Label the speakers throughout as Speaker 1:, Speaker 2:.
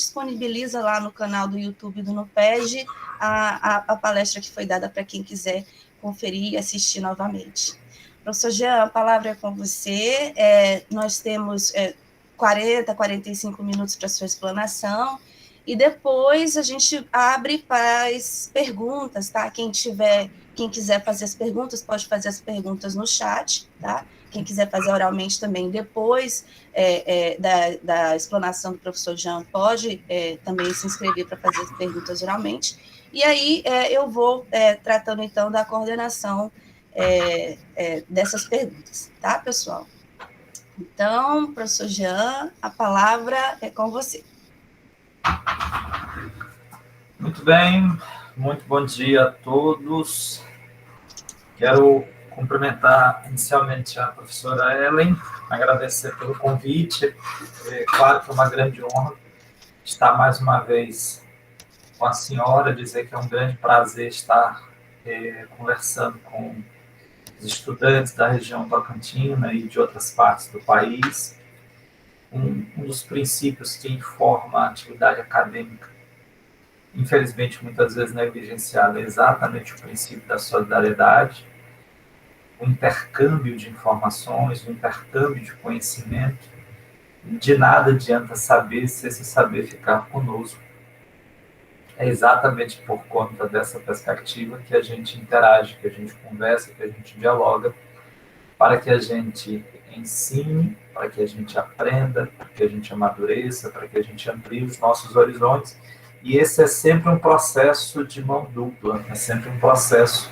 Speaker 1: disponibiliza lá no canal do YouTube do NUPEG a palestra que foi dada para quem quiser conferir e assistir novamente. Professor Jean, a palavra é com você. Nós temos 45 minutos para sua explanação, e depois a gente abre para as perguntas, tá? Quem quiser fazer as perguntas, pode fazer as perguntas no chat, tá? Quem quiser fazer oralmente também, depois da explanação do professor Jean, pode também se inscrever para fazer as perguntas oralmente. E aí eu vou tratando, então, da coordenação dessas perguntas, tá, pessoal? Então, professor Jean, a palavra é com você.
Speaker 2: Muito bem, muito bom dia a todos. Quero cumprimentar inicialmente a professora Ellen, agradecer pelo convite. É claro que é uma grande honra estar mais uma vez com a senhora, dizer que é um grande prazer estar conversando com os estudantes da região Tocantina e de outras partes do país. Um dos princípios que informa a atividade acadêmica, infelizmente muitas vezes negligenciado, é exatamente o princípio da solidariedade, o intercâmbio de informações, o intercâmbio de conhecimento. De nada adianta saber se esse saber ficar conosco. É exatamente por conta dessa perspectiva que a gente interage, que a gente conversa, que a gente dialoga, para que a gente ensine, para que a gente aprenda, para que a gente amadureça, para que a gente amplie os nossos horizontes. E esse é sempre um processo de mão dupla, é sempre um processo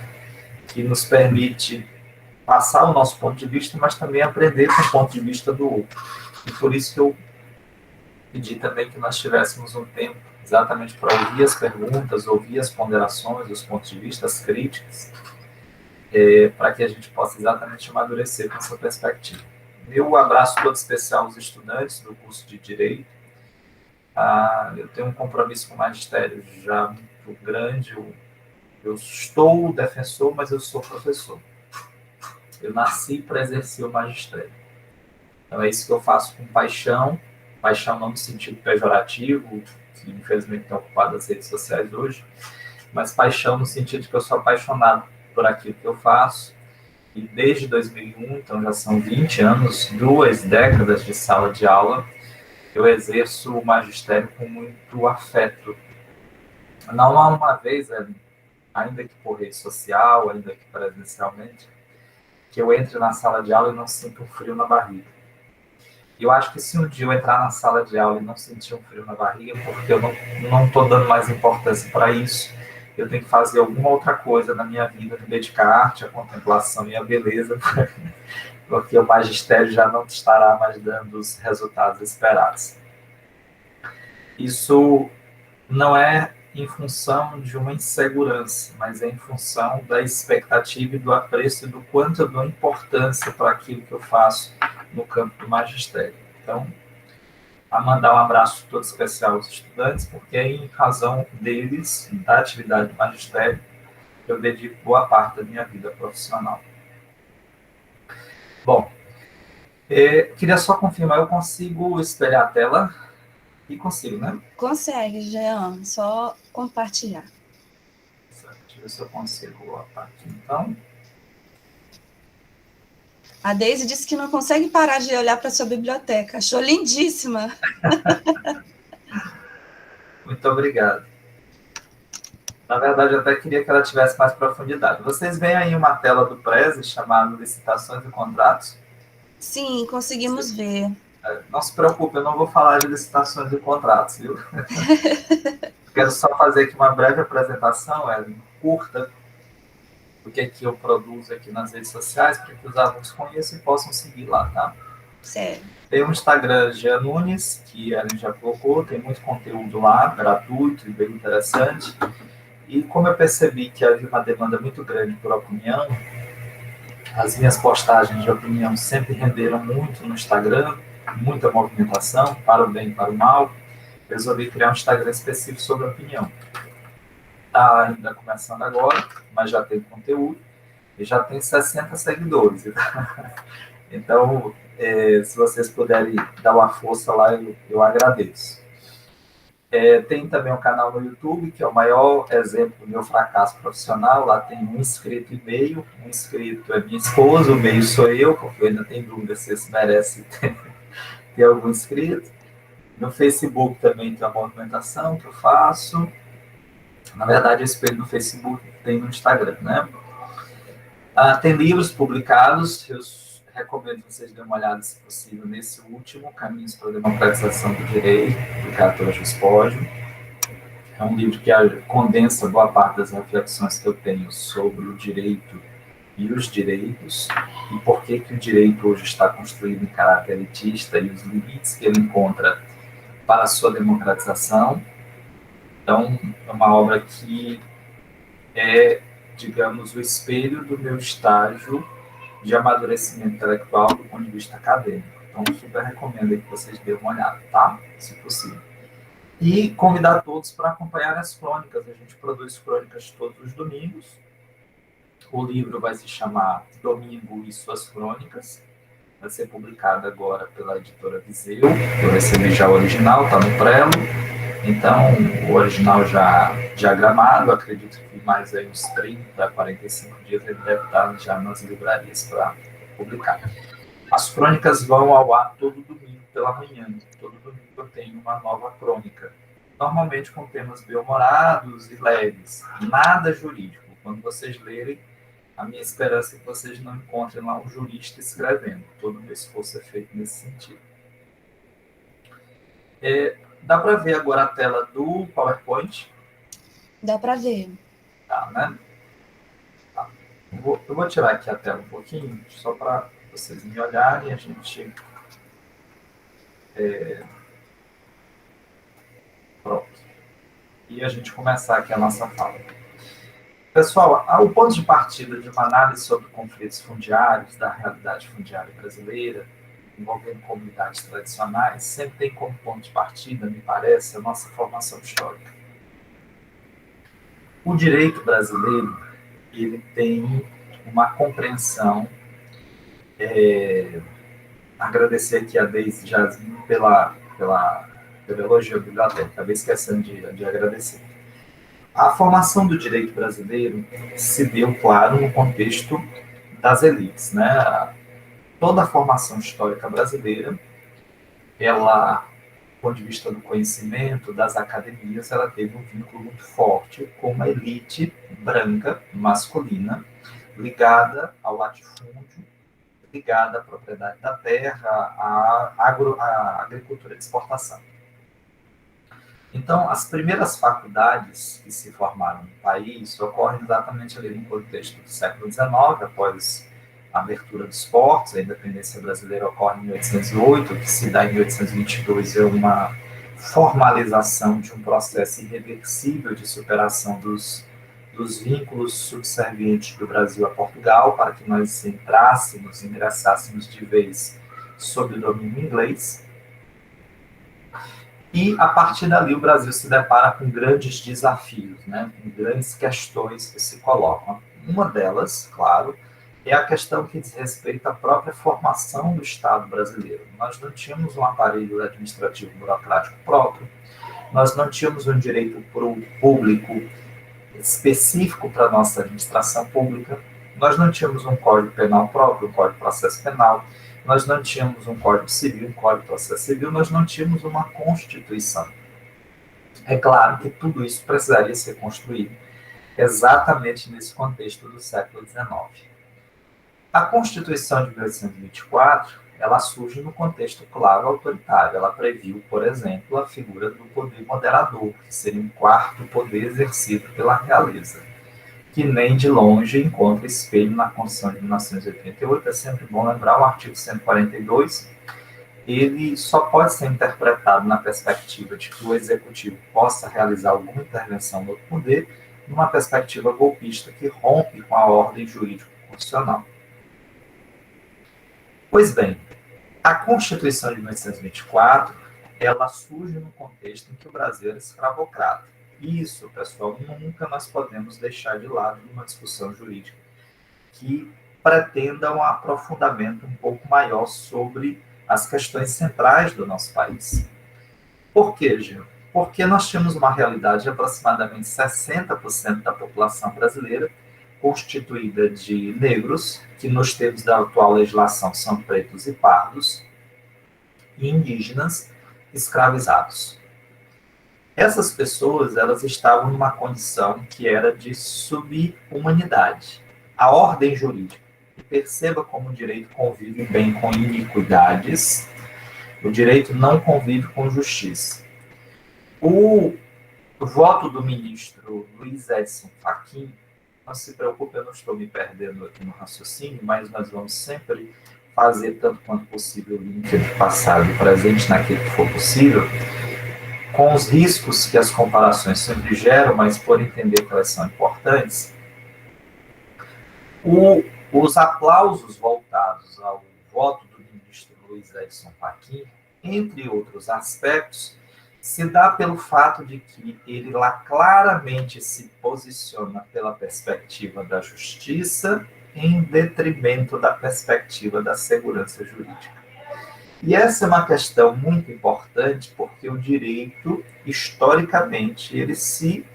Speaker 2: que nos permite passar o nosso ponto de vista, mas também aprender com o ponto de vista do outro. E por isso que eu pedi também que nós tivéssemos um tempo exatamente para ouvir as perguntas, ouvir as ponderações, os pontos de vista, as críticas, para que a gente possa exatamente amadurecer com essa perspectiva. Meu abraço todo especial aos estudantes do curso de Direito. Eu tenho um compromisso com o magistério já muito grande. Eu estou defensor, mas eu sou professor. Eu nasci para exercer o magistério. Então é isso que eu faço com paixão não no sentido pejorativo, que infelizmente tem ocupado as redes sociais hoje, mas paixão no sentido de que eu sou apaixonado por aquilo que eu faço. E desde 2001, então já são 20 anos, 2 décadas de sala de aula, eu exerço o magistério com muito afeto. Não há uma vez, ainda que por rede social, ainda que presencialmente, que eu entre na sala de aula e não sinto um frio na barriga. E eu acho que se um dia eu entrar na sala de aula e não sentir um frio na barriga, porque eu não estou dando mais importância para isso, eu tenho que fazer alguma outra coisa na minha vida, me dedicar à arte, à contemplação e à beleza, porque o magistério já não estará mais dando os resultados esperados. Isso não é em função de uma insegurança, mas é em função da expectativa e do apreço e do quanto eu dou importância para aquilo que eu faço no campo do magistério. Então, a mandar um abraço todo especial aos estudantes, porque é em razão deles, da atividade do magistério, que eu dedico boa parte da minha vida profissional. Bom, queria só confirmar, eu consigo espelhar a tela? E consigo, né?
Speaker 1: Consegue, Jean, só compartilhar.
Speaker 2: Deixa eu ver se eu consigo a parte, então.
Speaker 1: A Deise disse que não consegue parar de olhar para a sua biblioteca. Achou lindíssima.
Speaker 2: Muito obrigado. Na verdade, eu até queria que ela tivesse mais profundidade. Vocês veem aí uma tela do Prezi chamada Licitações e Contratos?
Speaker 1: Sim, conseguimos ver.
Speaker 2: Não se preocupe, eu não vou falar de licitações e contratos, viu? Quero só fazer aqui uma breve apresentação, curta, do que eu produzo aqui nas redes sociais, para que os alunos conheçam e possam seguir lá, tá?
Speaker 1: Certo.
Speaker 2: Tem um Instagram, Jean Nunes, que a gente já colocou, tem muito conteúdo lá, gratuito e bem interessante. E como eu percebi que havia uma demanda muito grande por opinião, as minhas postagens de opinião sempre renderam muito no Instagram, muita movimentação, para o bem e para o mal. Resolvi criar um Instagram específico sobre opinião. Está ainda começando agora, mas já tem conteúdo e já tem 60 seguidores. Então, se vocês puderem dar uma força lá, eu agradeço. Tem também um canal no YouTube, que é o maior exemplo do meu fracasso profissional. Lá tem 1,5 inscrito. Um inscrito é minha esposa, o meio sou eu, porque eu ainda tenho dúvida se esse merece ter algum inscrito. No Facebook também tem uma movimentação que eu faço. Na verdade, eu espelho no Facebook, tem no Instagram, né? Tem livros publicados, eu recomendo que vocês dêem uma olhada, se possível, nesse último, Caminhos para a Democratização do Direito, publicado pela Juspódio. É um livro que condensa boa parte das reflexões que eu tenho sobre o direito e os direitos, e por que o direito hoje está construído em caráter elitista e os limites que ele encontra para a sua democratização. Então, é uma obra que é, digamos, o espelho do meu estágio de amadurecimento intelectual do ponto de vista acadêmico. Então, super recomendo que vocês dêem uma olhada, tá? Se possível. E convidar todos para acompanhar as crônicas. A gente produz crônicas todos os domingos. O livro vai se chamar Domingo e Suas Crônicas. Vai ser publicado agora pela editora Viseu. Eu recebi já o original, está no prelo. Então, o original já diagramado, acredito que mais aí uns 30, 45 dias ele deve estar já nas livrarias para publicar. As crônicas vão ao ar todo domingo pela manhã. Todo domingo eu tenho uma nova crônica. Normalmente com temas bem-humorados e leves. Nada jurídico. Quando vocês lerem, a minha esperança é que vocês não encontrem lá um jurista escrevendo. Todo o meu esforço é feito nesse sentido. Dá para ver agora a tela do PowerPoint?
Speaker 1: Dá para ver.
Speaker 2: Tá, né? Tá. Eu vou tirar aqui a tela um pouquinho, só para vocês me olharem e a gente... Pronto. E a gente começar aqui a nossa fala. Pessoal, o ponto de partida de uma análise sobre conflitos fundiários, da realidade fundiária brasileira, envolvendo comunidades tradicionais, sempre tem como ponto de partida, me parece, a nossa formação histórica. O direito brasileiro, ele tem uma compreensão, agradecer aqui a Deise Jasmin pelo elogio à biblioteca, acabei esquecendo de agradecer. A formação do direito brasileiro se deu, claro, no contexto das elites, né? Toda a formação histórica brasileira, ela, do ponto de vista do conhecimento, das academias, ela teve um vínculo muito forte com uma elite branca, masculina, ligada ao latifúndio, ligada à propriedade da terra, à agricultura de exportação. Então, as primeiras faculdades que se formaram no país ocorrem exatamente ali no contexto do século XIX, após a abertura dos portos. A independência brasileira ocorre em 1808, que se dá em 1822 é uma formalização de um processo irreversível de superação dos vínculos subservientes do Brasil a Portugal, para que nós ingressássemos de vez sob o domínio inglês. E, a partir dali, o Brasil se depara com grandes desafios, né? Com grandes questões que se colocam. Uma delas, claro, é a questão que diz respeito à própria formação do Estado brasileiro. Nós não tínhamos um aparelho administrativo burocrático próprio, nós não tínhamos um direito público específico para a nossa administração pública, nós não tínhamos um Código Penal próprio, um Código de Processo Penal, nós não tínhamos um Código Civil, um Código de Processo Civil, nós não tínhamos uma Constituição. É claro que tudo isso precisaria ser construído exatamente nesse contexto do século XIX. A Constituição de 1824, ela surge no contexto, claro, autoritário. Ela previu, por exemplo, a figura do poder moderador, que seria um quarto poder exercido pela realeza, que nem de longe encontra espelho na Constituição de 1988. É sempre bom lembrar o artigo 142, ele só pode ser interpretado na perspectiva de que o executivo possa realizar alguma intervenção no outro poder, numa perspectiva golpista que rompe com a ordem jurídico-constitucional. Pois bem, a Constituição de 1924, ela surge no contexto em que o Brasil era escravocrata. Isso, pessoal, nunca nós podemos deixar de lado numa discussão jurídica que pretenda um aprofundamento um pouco maior sobre as questões centrais do nosso país. Por quê, Gil? porque nós tínhamos uma realidade de aproximadamente 60% da população brasileira constituída de negros, que nos termos da atual legislação são pretos e pardos, e indígenas escravizados. Essas pessoas, elas estavam numa condição que era de subhumanidade. A ordem jurídica, e perceba como o direito convive bem com iniquidades, o direito não convive com justiça. O voto do ministro Luiz Edson Fachin, não se preocupe, eu não estou me perdendo aqui no raciocínio, mas nós vamos sempre fazer tanto quanto possível o link entre passado e presente naquilo que for possível, com os riscos que as comparações sempre geram, mas por entender que elas são importantes. Os aplausos voltados ao voto do ministro Luiz Edson Fachin, entre outros aspectos, se dá pelo fato de que ele lá claramente se posiciona pela perspectiva da justiça em detrimento da perspectiva da segurança jurídica. E essa é uma questão muito importante porque o direito, historicamente, ele se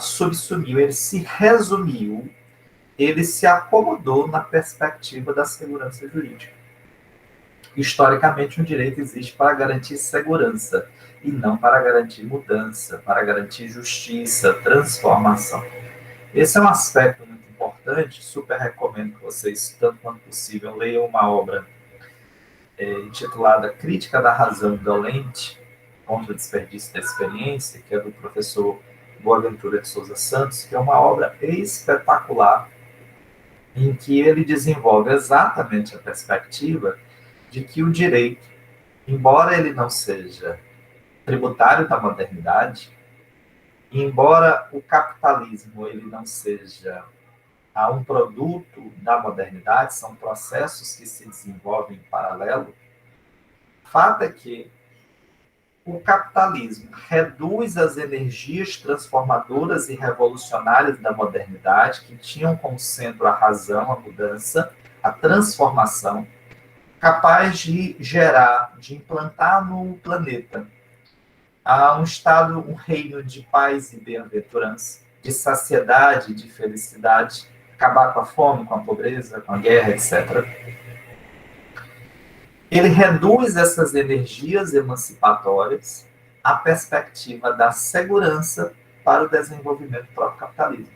Speaker 2: subsumiu, ele se resumiu, ele se acomodou na perspectiva da segurança jurídica. Historicamente, o direito existe para garantir segurança e não para garantir mudança, para garantir justiça, transformação. Esse é um aspecto muito importante, super recomendo que vocês, tanto quanto possível, leiam uma obra intitulada Crítica da Razão Indolente contra o Desperdício da Experiência, que é do professor Boaventura de Souza Santos, que é uma obra espetacular, em que ele desenvolve exatamente a perspectiva de que o direito, embora ele não seja tributário da modernidade, embora o capitalismo ele não seja um produto da modernidade, são processos que se desenvolvem em paralelo, fato é que o capitalismo reduz as energias transformadoras e revolucionárias da modernidade, que tinham como centro a razão, a mudança, a transformação, capaz de gerar, de implantar no planeta um estado, um reino de paz e bem-aventurança, de saciedade, de felicidade, acabar com a fome, com a pobreza, com a guerra, etc. Ele reduz essas energias emancipatórias à perspectiva da segurança para o desenvolvimento do próprio capitalismo.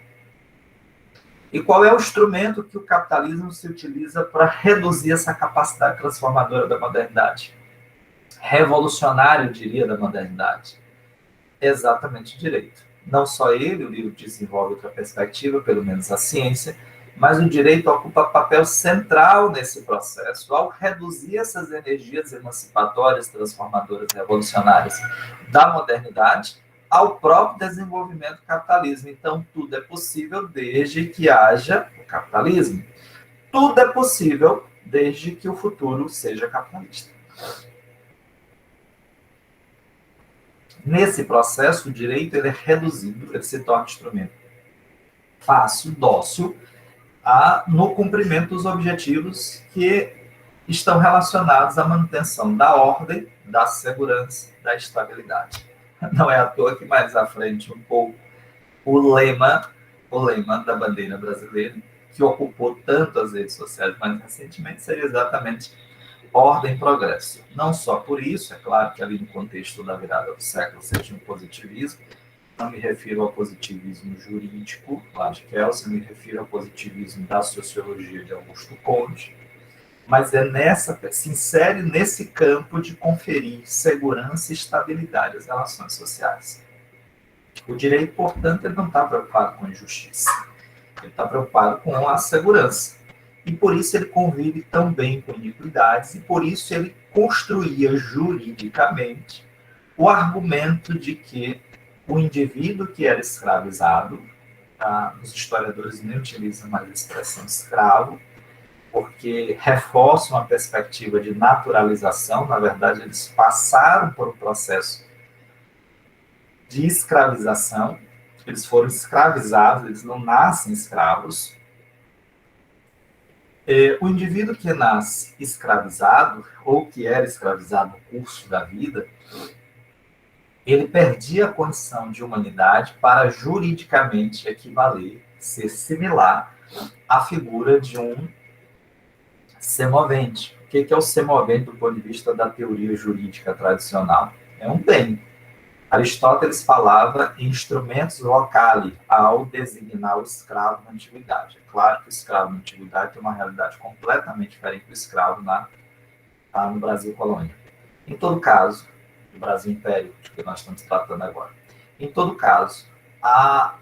Speaker 2: E qual é o instrumento que o capitalismo se utiliza para reduzir essa capacidade transformadora da modernidade? Revolucionário, eu diria, da modernidade. Exatamente o direito. Não só ele, o livro desenvolve outra perspectiva, pelo menos a ciência, mas o direito ocupa papel central nesse processo, ao reduzir essas energias emancipatórias, transformadoras, revolucionárias da modernidade ao próprio desenvolvimento do capitalismo. Então, tudo é possível desde que haja o capitalismo. Tudo é possível desde que o futuro seja capitalista. Nesse processo, o direito ele é reduzido, ele se torna um instrumento fácil, dócil, no cumprimento dos objetivos que estão relacionados à manutenção da ordem, da segurança, da estabilidade. Não é à toa que mais à frente um pouco o lema da bandeira brasileira, que ocupou tanto as redes sociais mais recentemente, seria exatamente ordem e progresso. Não só por isso, é claro que ali no contexto da virada do século você tinha um positivismo, não me refiro ao positivismo jurídico, lá de Kelsen, me refiro ao positivismo da sociologia de Augusto Comte, mas se insere nesse campo de conferir segurança e estabilidade às relações sociais. O direito, portanto, ele não está preocupado com a injustiça, ele está preocupado com a segurança. E por isso ele convive tão bem com iniquidades, e por isso ele construía juridicamente o argumento de que o indivíduo que era escravizado, os historiadores nem utilizam mais a expressão escravo, porque reforça uma perspectiva de naturalização. Na verdade, eles passaram por um processo de escravização, eles foram escravizados, eles não nascem escravos. O indivíduo que nasce escravizado, ou que era escravizado no curso da vida, ele perdia a condição de humanidade para juridicamente equivaler, ser similar à figura de um semovente. O que é o semovente do ponto de vista da teoria jurídica tradicional? É um bem. Aristóteles falava em instrumentos locali ao designar o escravo na antiguidade. É claro que o escravo na antiguidade tem uma realidade completamente diferente do escravo no Brasil colônia. Em todo caso, no Brasil Império, que nós estamos tratando agora, em todo caso, a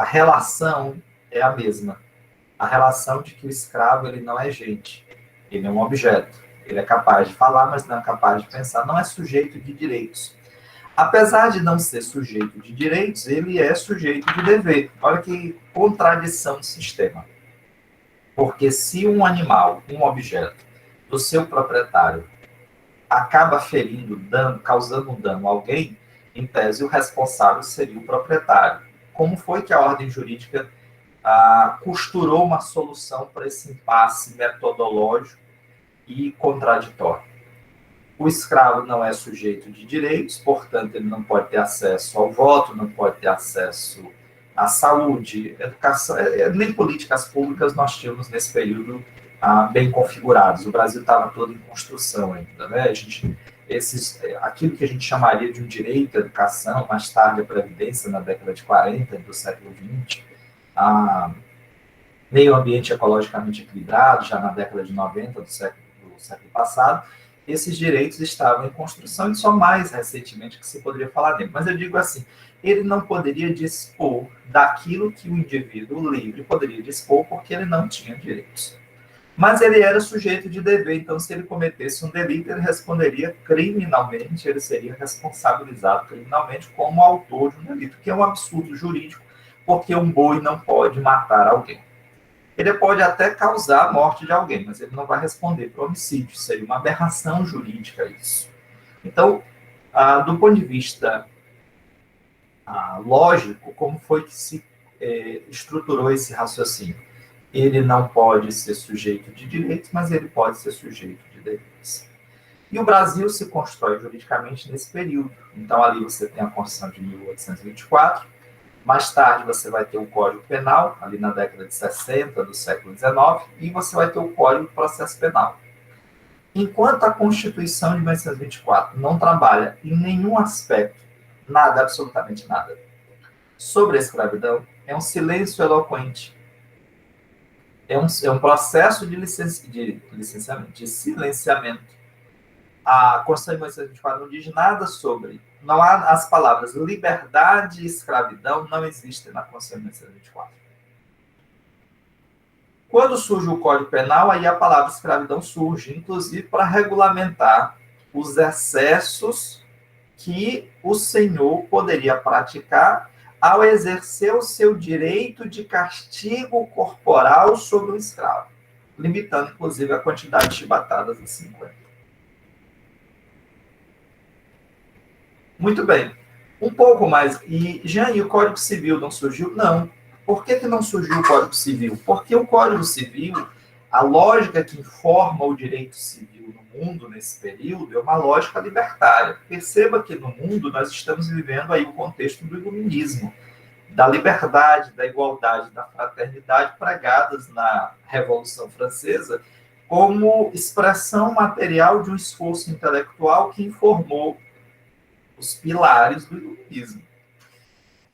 Speaker 2: relação é a mesma. A relação de que o escravo ele não é gente, ele é um objeto. Ele é capaz de falar, mas não é capaz de pensar, não é sujeito de direitos. Apesar de não ser sujeito de direitos, ele é sujeito de dever. Olha que contradição do sistema. Porque se um animal, um objeto, do seu proprietário, acaba ferindo, causando um dano a alguém, em tese o responsável seria o proprietário. Como foi que a ordem jurídica costurou uma solução para esse impasse metodológico e contraditório? O escravo não é sujeito de direitos, portanto, ele não pode ter acesso ao voto, não pode ter acesso à saúde, educação, nem políticas públicas nós tínhamos nesse período bem configurados. O Brasil estava todo em construção ainda, né? Aquilo que a gente chamaria de um direito à educação, mais tarde a Previdência, na década de 40 do século XX, meio ambiente ecologicamente equilibrado, já na década de 90 do século passado, esses direitos estavam em construção e só mais recentemente que se poderia falar dele. Mas eu digo assim, ele não poderia dispor daquilo que o indivíduo livre poderia dispor porque ele não tinha direitos. Mas ele era sujeito de dever, então se ele cometesse um delito, ele responderia criminalmente, ele seria responsabilizado criminalmente como autor de um delito, que é um absurdo jurídico, porque um boi não pode matar alguém. Ele pode até causar a morte de alguém, mas ele não vai responder por homicídio. Seria uma aberração jurídica isso. Então, do ponto de vista lógico, como foi que se estruturou esse raciocínio? Ele não pode ser sujeito de direitos, mas ele pode ser sujeito de deveres. E o Brasil se constrói juridicamente nesse período. Então, ali você tem a Constituição de 1824, mais tarde você vai ter o Código Penal, ali na década de 60 do século XIX, e você vai ter o Código de Processo Penal. Enquanto a Constituição de 1924 não trabalha em nenhum aspecto, nada, absolutamente nada, sobre a escravidão, é um silêncio eloquente. É um processo de silenciamento. A Constituição de 1924 não diz nada sobre. Não há as palavras liberdade e escravidão, não existem na Constituição de 1924. Quando surge o Código Penal, aí a palavra escravidão surge, inclusive para regulamentar os excessos que o senhor poderia praticar ao exercer o seu direito de castigo corporal sobre o escravo, limitando, inclusive, a quantidade de chibatadas a 50. Muito bem. Um pouco mais. E, Jean, e o Código Civil não surgiu? Não. Por que não surgiu o Código Civil? Porque o Código Civil, a lógica que informa o direito civil no mundo nesse período é uma lógica libertária. Perceba que no mundo nós estamos vivendo aí o contexto do iluminismo, da liberdade, da igualdade, da fraternidade pregadas na Revolução Francesa como expressão material de um esforço intelectual que informou os pilares do iluminismo.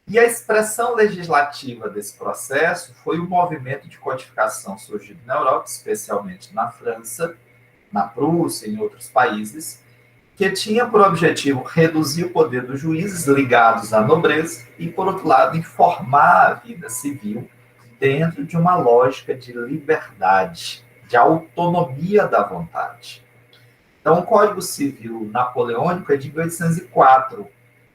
Speaker 2: E a expressão legislativa desse processo foi o movimento de codificação surgido na Europa, especialmente na França, na Prússia e em outros países, que tinha por objetivo reduzir o poder dos juízes ligados à nobreza e, por outro lado, informar a vida civil dentro de uma lógica de liberdade, de autonomia da vontade. Então, o Código Civil napoleônico é de 1804.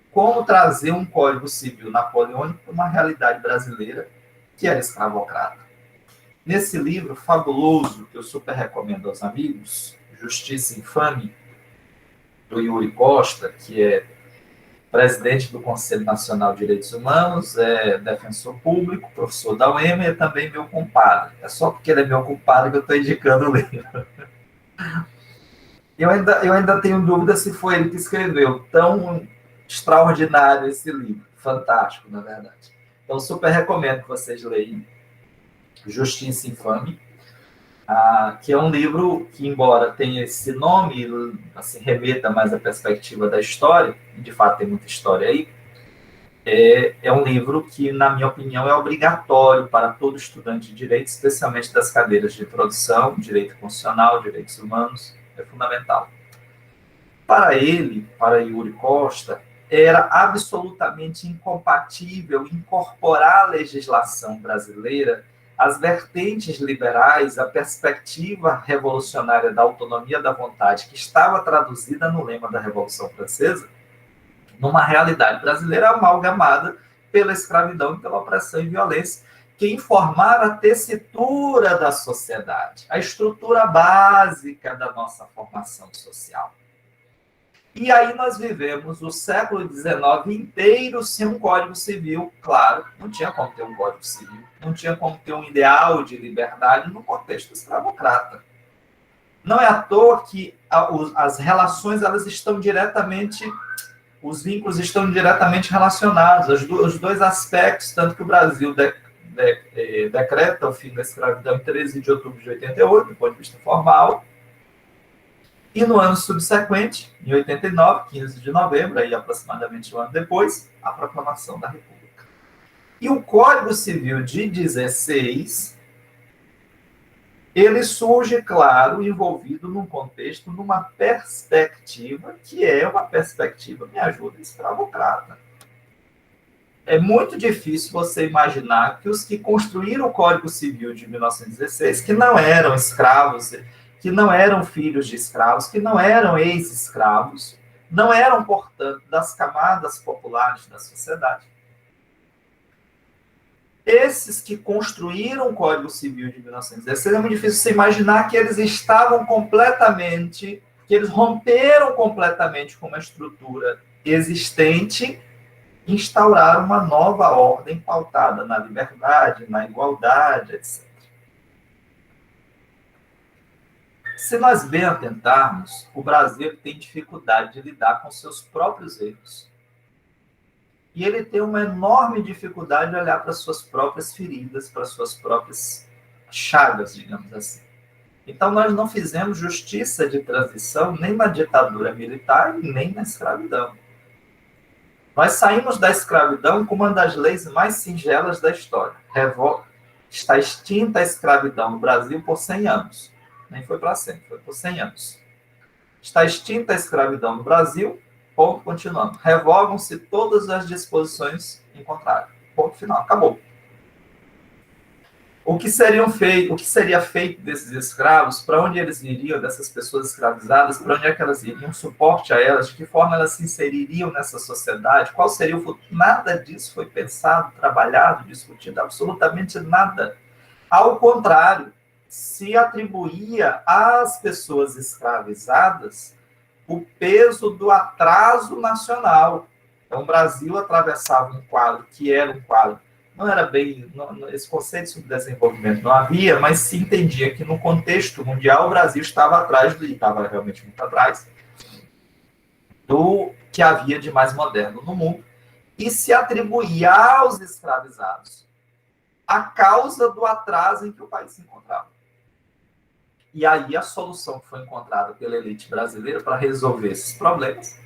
Speaker 2: Como trazer um Código Civil napoleônico para uma realidade brasileira que era escravocrata? Nesse livro fabuloso, que eu super recomendo aos amigos, Justiça Infame, do Yuri Costa, que é presidente do Conselho Nacional de Direitos Humanos, é defensor público, professor da UEM e é também meu compadre. É só porque ele é meu compadre que eu estou indicando o livro. Eu ainda tenho dúvida se foi ele que escreveu, tão Extraordinário esse livro, fantástico, na verdade. Então, super recomendo que vocês leiam Justiça Infame, que é um livro que, embora tenha esse nome, assim, remeta mais à perspectiva da história, e de fato tem muita história aí, é um livro que, na minha opinião, é obrigatório para todo estudante de direito, especialmente das cadeiras de introdução, direito constitucional, direitos humanos, é fundamental. Para ele, para Yuri Costa, era absolutamente incompatível incorporar à legislação brasileira as vertentes liberais, a perspectiva revolucionária da autonomia da vontade, que estava traduzida no lema da Revolução Francesa, numa realidade brasileira amalgamada pela escravidão e pela opressão e violência, que informaram a tessitura da sociedade, a estrutura básica da nossa formação social. E aí nós vivemos o século XIX inteiro sem um Código Civil, claro, não tinha como ter um Código Civil, não tinha como ter um ideal de liberdade no contexto escravocrata. Não é à toa que as relações, elas estão diretamente, os vínculos estão diretamente relacionados, os dois aspectos, tanto que o Brasil decreta o fim da escravidão em 13 de outubro de 88, do ponto de vista formal, e no ano subsequente, em 89, 15 de novembro, aí aproximadamente um ano depois, a proclamação da República. E o Código Civil de 16, ele surge, claro, envolvido num contexto, numa perspectiva, que é uma perspectiva, me ajuda, escravocrata. É muito difícil você imaginar que os que construíram o Código Civil de 1916, que não eram escravos, que não eram filhos de escravos, que não eram ex-escravos, não eram, portanto, das camadas populares da sociedade. Esses que construíram o Código Civil de 1916, é muito difícil você imaginar que eles estavam completamente, que eles romperam completamente com uma estrutura existente, instauraram uma nova ordem pautada na liberdade, na igualdade, etc. Se nós bem atentarmos, o Brasil tem dificuldade de lidar com seus próprios erros. E ele tem uma enorme dificuldade de olhar para suas próprias feridas, para suas próprias chagas, digamos assim. Então, nós não fizemos justiça de transição nem na ditadura militar e nem na escravidão. Nós saímos da escravidão com uma das leis mais singelas da história. Está extinta a escravidão no Brasil por 100 anos. Nem foi para sempre, foi por 100 anos. Está extinta a escravidão no Brasil, ponto, continuando. Revogam-se todas as disposições em contrário. Ponto final, acabou. O que seria feito desses escravos? Para onde eles iriam, dessas pessoas escravizadas? Para onde é que elas iriam? Suporte a elas? De que forma elas se inseririam nessa sociedade? Qual seria o futuro? Nada disso foi pensado, trabalhado, discutido, absolutamente nada. Ao contrário, se atribuía às pessoas escravizadas o peso do atraso nacional. Então, o Brasil atravessava um quadro que era um quadro, não era bem, esse conceito de subdesenvolvimento não havia, mas se entendia que no contexto mundial o Brasil estava atrás, e estava realmente muito atrás, do que havia de mais moderno no mundo, e se atribuía aos escravizados a causa do atraso em que o país se encontrava. E aí a solução que foi encontrada pela elite brasileira para resolver esses problemas,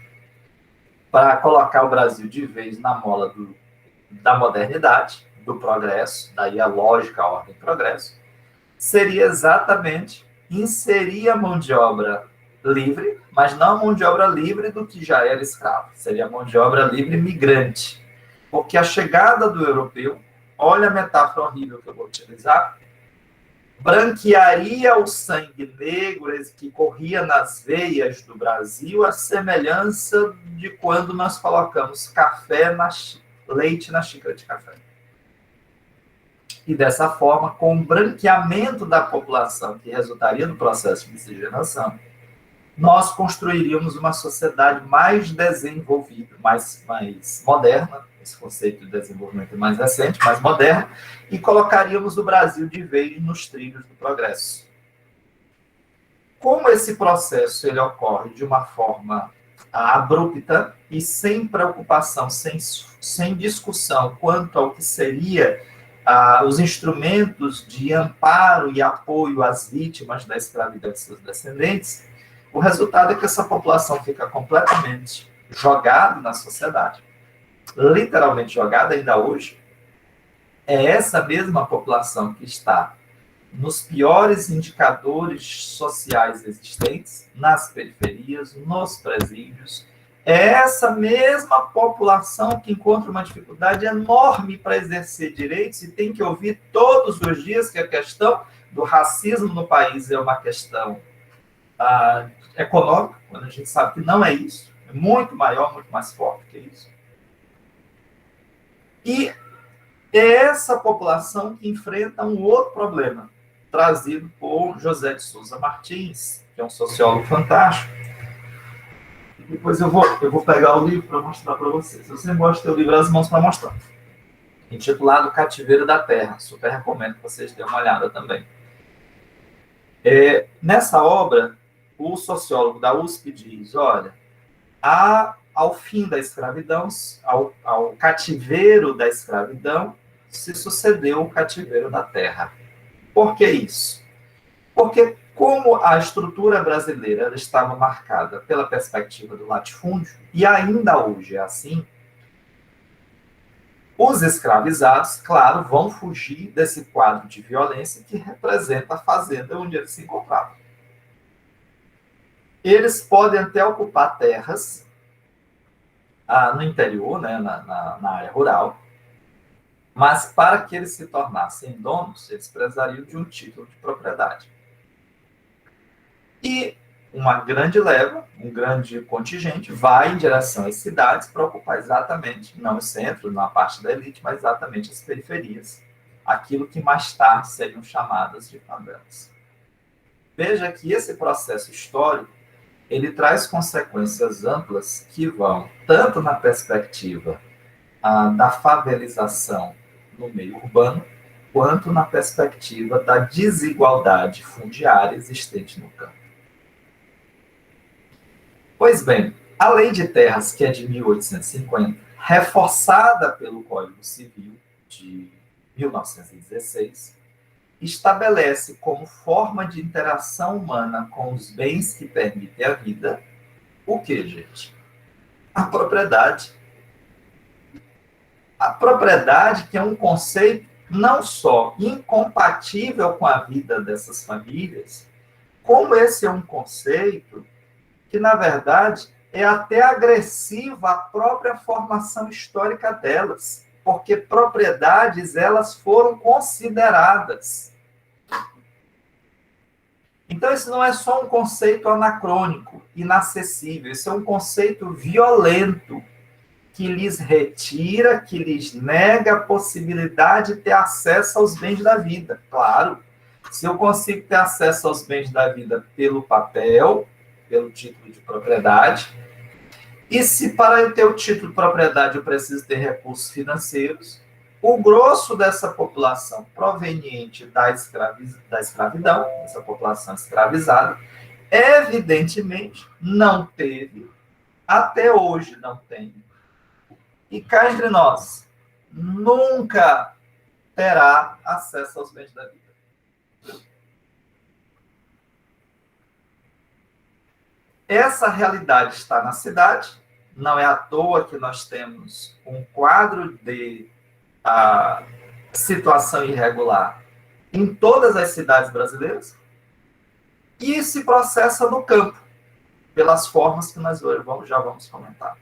Speaker 2: para colocar o Brasil de vez na mola da modernidade, do progresso, daí a lógica, a ordem progresso, seria exatamente inserir a mão de obra livre, mas não a mão de obra livre do que já era escravo, seria a mão de obra livre migrante. Porque a chegada do europeu, olha a metáfora horrível que eu vou utilizar, branquearia o sangue negro que corria nas veias do Brasil, a semelhança de quando nós colocamos leite na xícara de café. E dessa forma, com o branqueamento da população, que resultaria no processo de miscigenação, nós construiríamos uma sociedade mais desenvolvida, mais moderna, esse conceito de desenvolvimento mais recente, mais moderno, e colocaríamos o Brasil de vez nos trilhos do progresso. Como esse processo ele ocorre de uma forma abrupta e sem preocupação, sem discussão quanto ao que seria os instrumentos de amparo e apoio às vítimas da escravidão e seus descendentes, o resultado é que essa população fica completamente jogada na sociedade, literalmente jogada ainda hoje. É essa mesma população que está nos piores indicadores sociais existentes, nas periferias, nos presídios. É essa mesma população que encontra uma dificuldade enorme para exercer direitos e tem que ouvir todos os dias que a questão do racismo no país é uma questão econômica, quando a gente sabe que não é isso, é muito maior, muito mais forte que isso. E é essa população que enfrenta um outro problema, trazido por José de Souza Martins, que é um sociólogo fantástico. Depois eu vou pegar o livro para mostrar para vocês. Eu sempre gosto de ter o livro nas mãos para mostrar. Intitulado Cativeiro da Terra. Super recomendo que vocês dêem uma olhada também. Nessa obra, o sociólogo da USP diz, olha, ao fim da escravidão, ao cativeiro da escravidão, se sucedeu o cativeiro da terra. Por que isso? Porque como a estrutura brasileira estava marcada pela perspectiva do latifúndio, e ainda hoje é assim, os escravizados, claro, vão fugir desse quadro de violência que representa a fazenda onde eles se encontravam. Eles podem até ocupar terras no interior, né, na área rural, mas para que eles se tornassem donos, eles precisariam de um título de propriedade. E uma grande leva, um grande contingente, vai em direção às cidades para ocupar exatamente, não o centro, não a parte da elite, mas exatamente as periferias. Aquilo que mais tarde seriam chamadas de favelas. Veja que esse processo histórico, ele traz consequências amplas que vão tanto na perspectiva da favelização no meio urbano, quanto na perspectiva da desigualdade fundiária existente no campo. Pois bem, a Lei de Terras, que é de 1850, reforçada pelo Código Civil de 1916, estabelece como forma de interação humana com os bens que permitem a vida, o que, gente? A propriedade. A propriedade, que é um conceito não só incompatível com a vida dessas famílias, como esse é um conceito que, na verdade, é até agressivo à própria formação histórica delas, porque propriedades, elas foram consideradas. Então, isso não é só um conceito anacrônico, inacessível, isso é um conceito violento, que lhes retira, que lhes nega a possibilidade de ter acesso aos bens da vida. Claro, se eu consigo ter acesso aos bens da vida pelo papel, pelo título de propriedade, e se para eu ter o título de propriedade eu preciso ter recursos financeiros, o grosso dessa população proveniente da escravidão, essa população escravizada, evidentemente não teve, até hoje não tem, e cá entre nós, nunca terá acesso aos bens da vida. Essa realidade está na cidade, não é à toa que nós temos um quadro de situação irregular em todas as cidades brasileiras, e se processa no campo, pelas formas que nós já vamos comentar.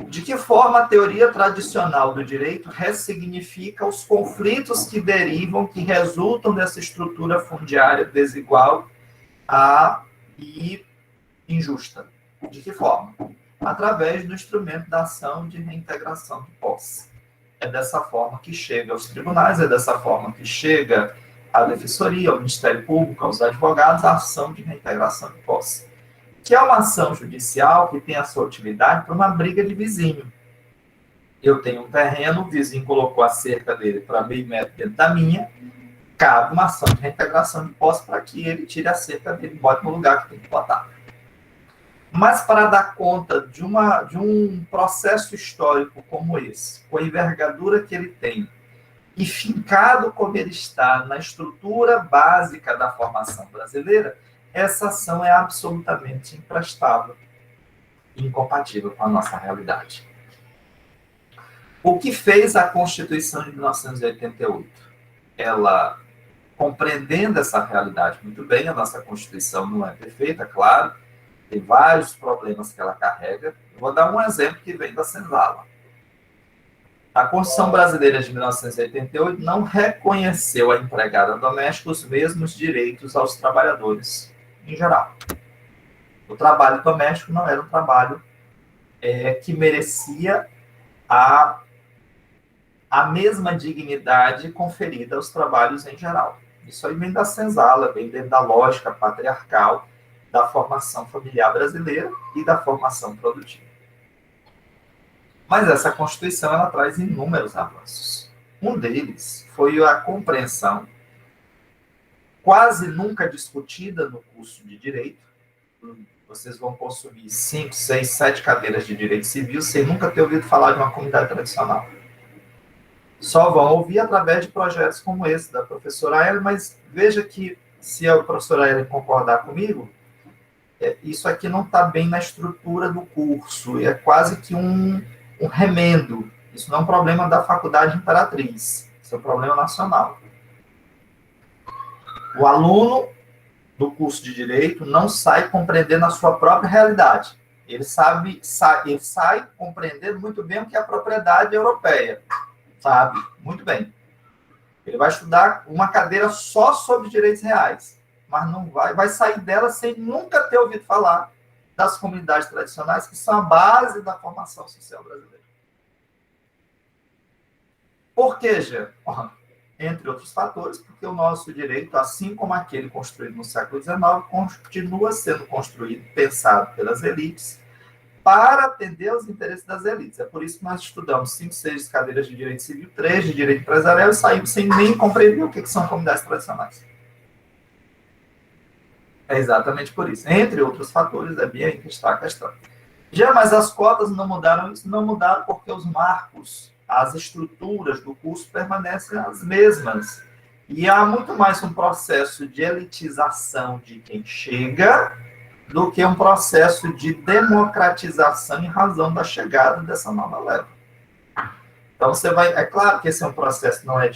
Speaker 2: De que forma a teoria tradicional do direito ressignifica os conflitos que derivam, que resultam dessa estrutura fundiária desigual e injusta? De que forma? Através do instrumento da ação de reintegração de posse. É dessa forma que chega aos tribunais, é dessa forma que chega à defensoria, ao Ministério Público, aos advogados, a ação de reintegração de posse, que é uma ação judicial que tem a sua utilidade para uma briga de vizinho. Eu tenho um terreno, o vizinho colocou a cerca dele para meio metro dentro da minha, cabe uma ação de reintegração de posse para que ele tire a cerca dele e bote no lugar que tem que botar. Mas para dar conta de um processo histórico como esse, com a envergadura que ele tem, e fincado como ele está na estrutura básica da formação brasileira, essa ação é absolutamente imprestável e incompatível com a nossa realidade. O que fez a Constituição de 1988? Ela, compreendendo essa realidade muito bem, a nossa Constituição não é perfeita, claro, tem vários problemas que ela carrega. Eu vou dar um exemplo que vem da senzala. A Constituição Brasileira de 1988 não reconheceu à empregada doméstica os mesmos direitos aos trabalhadores em geral. O trabalho doméstico não era um trabalho que merecia a mesma dignidade conferida aos trabalhos em geral. Isso aí vem da senzala, vem dentro da lógica patriarcal da formação familiar brasileira e da formação produtiva. Mas essa Constituição ela traz inúmeros avanços. Um deles foi a compreensão, quase nunca discutida no curso de Direito. Vocês vão consumir 5, 6, 7 cadeiras de Direito Civil sem nunca ter ouvido falar de uma comunidade tradicional. Só vão ouvir através de projetos como esse da professora Ellen, mas veja que, se a professora Ellen concordar comigo, isso aqui não está bem na estrutura do curso, é quase que um remendo. Isso não é um problema da Faculdade Imperatriz, isso é um problema nacional. O aluno do curso de Direito não sai compreendendo a sua própria realidade. Ele sai compreendendo muito bem o que é a propriedade europeia. Sabe? Muito bem. Ele vai estudar uma cadeira só sobre direitos reais, mas não vai sair dela sem nunca ter ouvido falar das comunidades tradicionais, que são a base da formação social brasileira. Por quê, Gê? Entre outros fatores, porque o nosso direito, assim como aquele construído no século XIX, continua sendo construído, pensado pelas elites, para atender aos interesses das elites. É por isso que nós estudamos 5, 6 cadeiras de direito civil, 3 de direito empresarial, e saímos sem nem compreender o que são comunidades tradicionais. É exatamente por isso. Entre outros fatores, é bem aí que está a questão. Já, mas as cotas não mudaram isso? Não mudaram porque os marcos, as estruturas do curso permanecem as mesmas. E há muito mais um processo de elitização de quem chega do que um processo de democratização em razão da chegada dessa nova leva. Então, você vai... É claro que esse é um processo, não é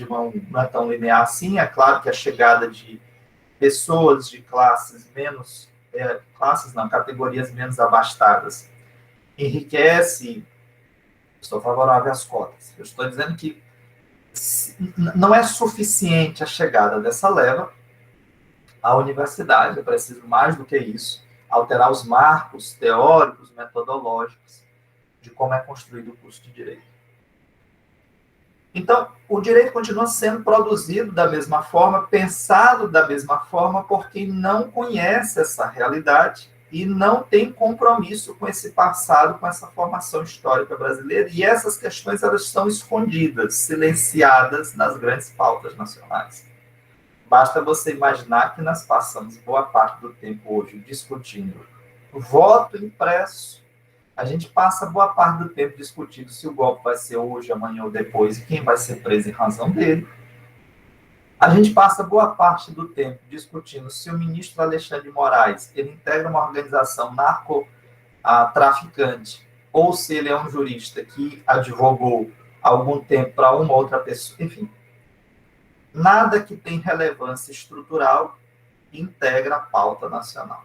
Speaker 2: tão linear assim, é claro que a chegada de pessoas de categorias menos abastadas, enriquece. Estou favorável às cotas. Eu estou dizendo que não é suficiente a chegada dessa leva à universidade, é preciso mais do que isso, alterar os marcos teóricos, metodológicos de como é construído o curso de Direito. Então, o direito continua sendo produzido da mesma forma, pensado da mesma forma, por quem não conhece essa realidade e não tem compromisso com esse passado, com essa formação histórica brasileira. E essas questões elas estão escondidas, silenciadas nas grandes pautas nacionais. Basta você imaginar que nós passamos boa parte do tempo hoje discutindo o voto impresso. A gente passa boa parte do tempo discutindo se o golpe vai ser hoje, amanhã ou depois, e quem vai ser preso em razão dele. A gente passa boa parte do tempo discutindo se o ministro Alexandre de Moraes ele integra uma organização narcotraficante, ou se ele é um jurista que advogou há algum tempo para uma outra pessoa. Enfim, nada que tem relevância estrutural integra a pauta nacional.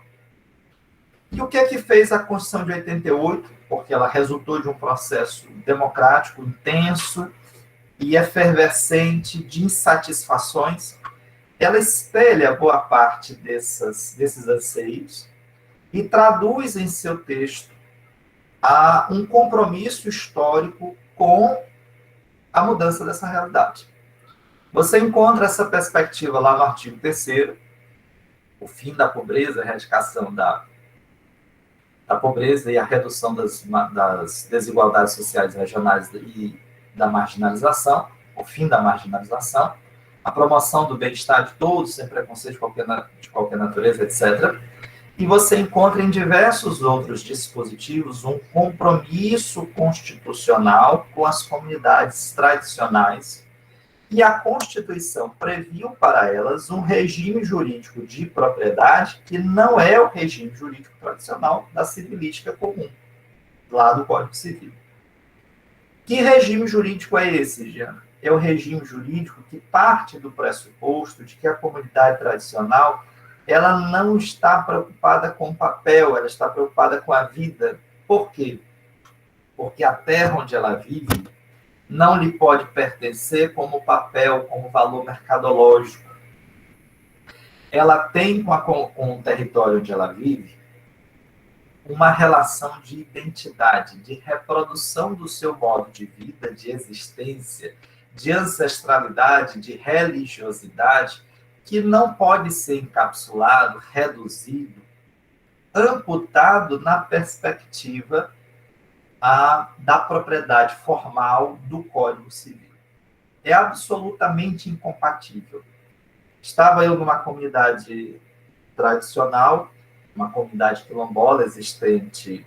Speaker 2: E o que é que fez a Constituição de 88? Porque ela resultou de um processo democrático intenso e efervescente de insatisfações. Ela espelha boa parte desses anseios e traduz em seu texto um compromisso histórico com a mudança dessa realidade. Você encontra essa perspectiva lá no artigo 3º, o fim da pobreza, a erradicação da pobreza e a redução das desigualdades sociais regionais e da marginalização, o fim da marginalização, a promoção do bem-estar de todos, sem preconceito de qualquer natureza, etc. E você encontra em diversos outros dispositivos um compromisso constitucional com as comunidades tradicionais, e a Constituição previu para elas um regime jurídico de propriedade que não é o regime jurídico tradicional da civilística comum, lá do Código Civil. Que regime jurídico é esse, Jean? É o regime jurídico que parte do pressuposto de que a comunidade tradicional ela não está preocupada com o papel, ela está preocupada com a vida. Por quê? Porque a terra onde ela vive não lhe pode pertencer como papel, como valor mercadológico. Ela tem com o território onde ela vive uma relação de identidade, de reprodução do seu modo de vida, de existência, de ancestralidade, de religiosidade, que não pode ser encapsulado, reduzido, amputado na perspectiva da propriedade formal do Código Civil. É absolutamente incompatível. Estava eu numa comunidade tradicional, uma comunidade quilombola existente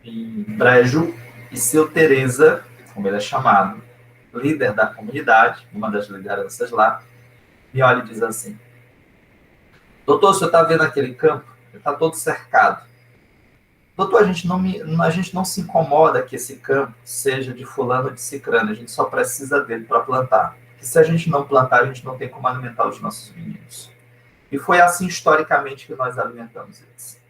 Speaker 2: em Brejo, e seu Tereza, como ele é chamado, líder da comunidade, uma das lideranças lá, me olha e diz assim: doutor, o senhor está vendo aquele campo? Ele está todo cercado. Doutor, a gente não se incomoda que esse campo seja de fulano ou de cicrano, a gente só precisa dele para plantar. Porque se a gente não plantar, a gente não tem como alimentar os nossos meninos. E foi assim, historicamente, que nós alimentamos eles.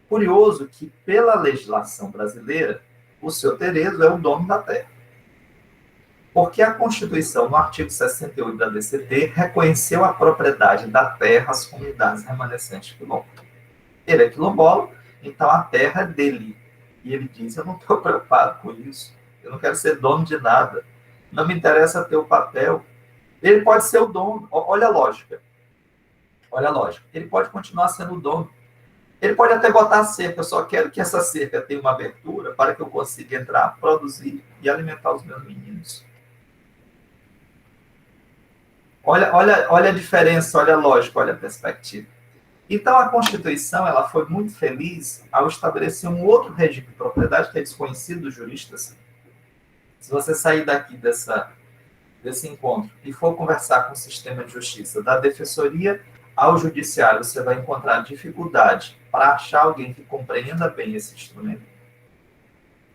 Speaker 2: Curioso que, pela legislação brasileira, o seu Terezo é o dono da terra. Porque a Constituição, no artigo 68 da DCT, reconheceu a propriedade da terra às comunidades remanescentes quilombolas. Ele é quilombola, então a terra é dele. E ele diz: eu não estou preocupado com isso, eu não quero ser dono de nada, não me interessa ter o papel. Ele pode ser o dono, olha a lógica. Olha a lógica. Ele pode continuar sendo o dono. Ele pode até botar a cerca, eu só quero que essa cerca tenha uma abertura para que eu consiga entrar, produzir e alimentar os meus meninos. Olha a diferença, olha a lógica, olha a perspectiva. Então, a Constituição ela foi muito feliz ao estabelecer um outro regime de propriedade que é desconhecido dos juristas. Se você sair daqui desse encontro e for conversar com o sistema de justiça, da defensoria ao judiciário, você vai encontrar dificuldade para achar alguém que compreenda bem esse instrumento.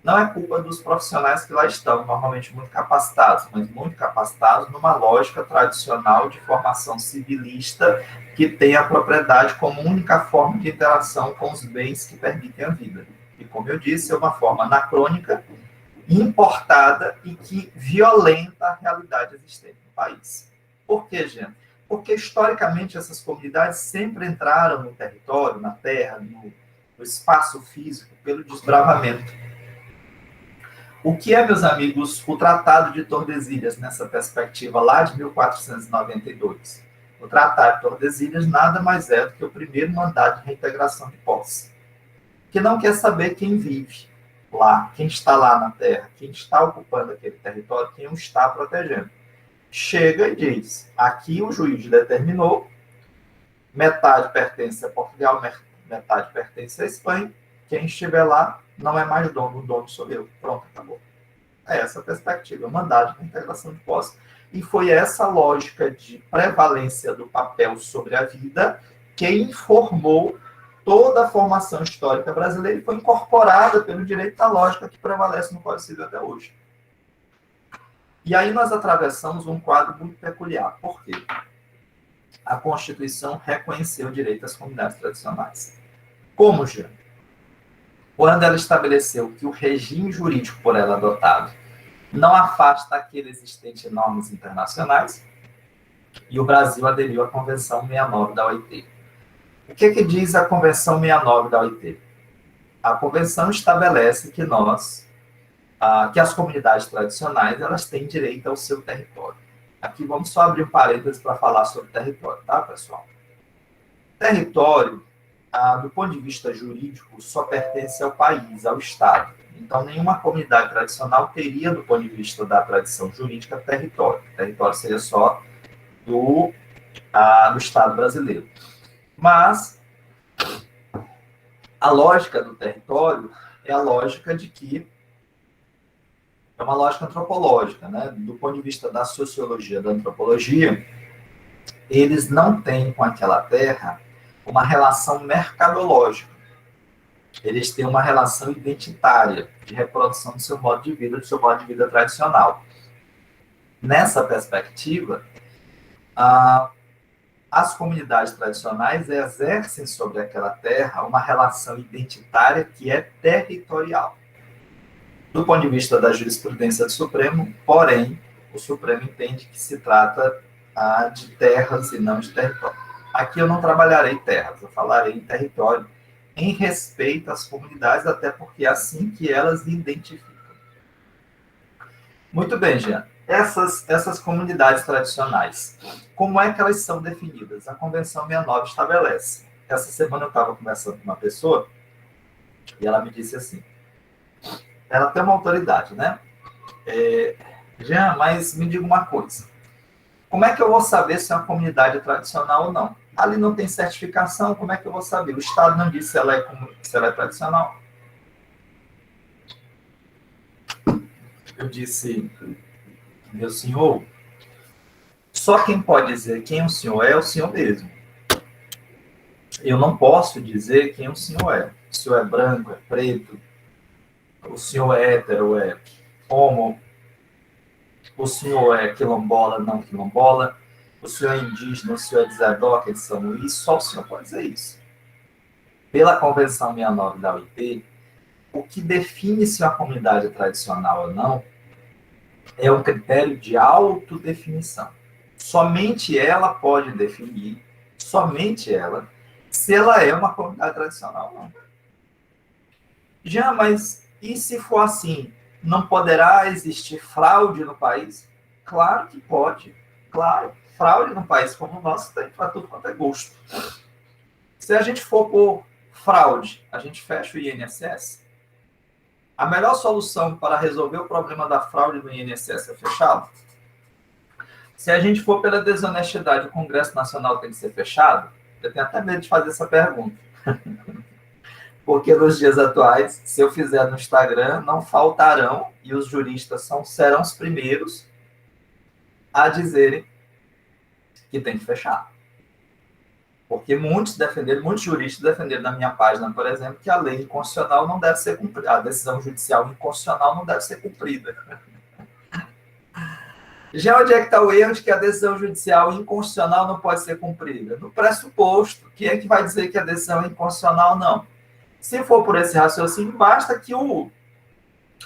Speaker 2: Não é culpa dos profissionais que lá estão, normalmente muito capacitados, mas muito capacitados numa lógica tradicional de formação civilista que tem a propriedade como única forma de interação com os bens que permitem a vida. E, como eu disse, é uma forma anacrônica, importada e que violenta a realidade existente no país. Por quê, gente? Porque, historicamente, essas comunidades sempre entraram no território, na terra, no espaço físico, pelo desbravamento. O que é, meus amigos, o Tratado de Tordesilhas, nessa perspectiva lá de 1492? O Tratado de Tordesilhas nada mais é do que o primeiro mandado de reintegração de posse, que não quer saber quem vive lá, quem está lá na terra, quem está ocupando aquele território, quem o está protegendo. Chega e diz: aqui o juiz determinou, metade pertence a Portugal, metade pertence à Espanha, quem estiver lá não é mais dono, o dono sou eu. Pronto, acabou. É essa a perspectiva, mandado de integração de posse. E foi essa lógica de prevalência do papel sobre a vida que informou toda a formação histórica brasileira e foi incorporada pelo direito da lógica que prevalece no Código Civil até hoje. E aí nós atravessamos um quadro muito peculiar. Por quê? A Constituição reconheceu o direito às comunidades tradicionais. Como, Jean? Quando ela estabeleceu que o regime jurídico por ela adotado não afasta aquele existente em normas internacionais, e o Brasil aderiu à Convenção 69 da OIT. O que diz a Convenção 69 da OIT? A Convenção estabelece que que as comunidades tradicionais elas têm direito ao seu território. Aqui vamos só abrir um parênteses para falar sobre território, tá, pessoal? Território, do ponto de vista jurídico, só pertence ao país, ao Estado. Então, nenhuma comunidade tradicional teria, do ponto de vista da tradição jurídica, território. Território seria só do Estado brasileiro. Mas a lógica do território é a lógica de que é uma lógica antropológica, né? Do ponto de vista da sociologia, da antropologia, eles não têm com aquela terra uma relação mercadológica. Eles têm uma relação identitária, de reprodução do seu modo de vida, do seu modo de vida tradicional. Nessa perspectiva, as comunidades tradicionais exercem sobre aquela terra uma relação identitária que é territorial. Do ponto de vista da jurisprudência do Supremo, porém, o Supremo entende que se trata de terras e não de território. Aqui eu não trabalharei terras, eu falarei em território, em respeito às comunidades, até porque é assim que elas identificam. Muito bem, Jean. Essas comunidades tradicionais, como é que elas são definidas? A Convenção 69 estabelece. Essa semana eu estava conversando com uma pessoa e ela me disse assim, ela tem uma autoridade, né? Jean, mas me diga uma coisa. Como é que eu vou saber se é uma comunidade tradicional ou não? Ali não tem certificação, como é que eu vou saber? O Estado não disse se ela é tradicional. Eu disse, meu senhor, só quem pode dizer quem o senhor é o senhor mesmo. Eu não posso dizer quem o senhor é. O senhor é branco, é preto, o senhor é hétero, é homo, o senhor é quilombola, não quilombola, o senhor é indígena, o senhor é de Zedoca, de São Luís, só o senhor pode dizer isso. Pela Convenção 69 da OIT, o que define se uma comunidade é tradicional ou não é um critério de autodefinição. Somente ela pode definir, somente ela, se ela é uma comunidade tradicional ou não. Já, mas e se for assim, não poderá existir fraude no país? Claro que pode, claro. Fraude no país como o nosso tem para tudo quanto é gosto. Se a gente for por fraude, a gente fecha o INSS? A melhor solução para resolver o problema da fraude no INSS é fechá-lo? Se a gente for pela desonestidade, o Congresso Nacional tem que ser fechado? Eu tenho até medo de fazer essa pergunta. Porque nos dias atuais, se eu fizer no Instagram, não faltarão, e os juristas serão os primeiros a dizerem que tem que fechar. Porque muitos juristas defenderam na minha página, por exemplo, que a lei inconstitucional não deve ser cumprida, a decisão judicial inconstitucional não deve ser cumprida. Já onde é que está o erro de que a decisão judicial inconstitucional não pode ser cumprida? No pressuposto. Quem é que vai dizer que a decisão é inconstitucional? Não. Se for por esse raciocínio, basta que o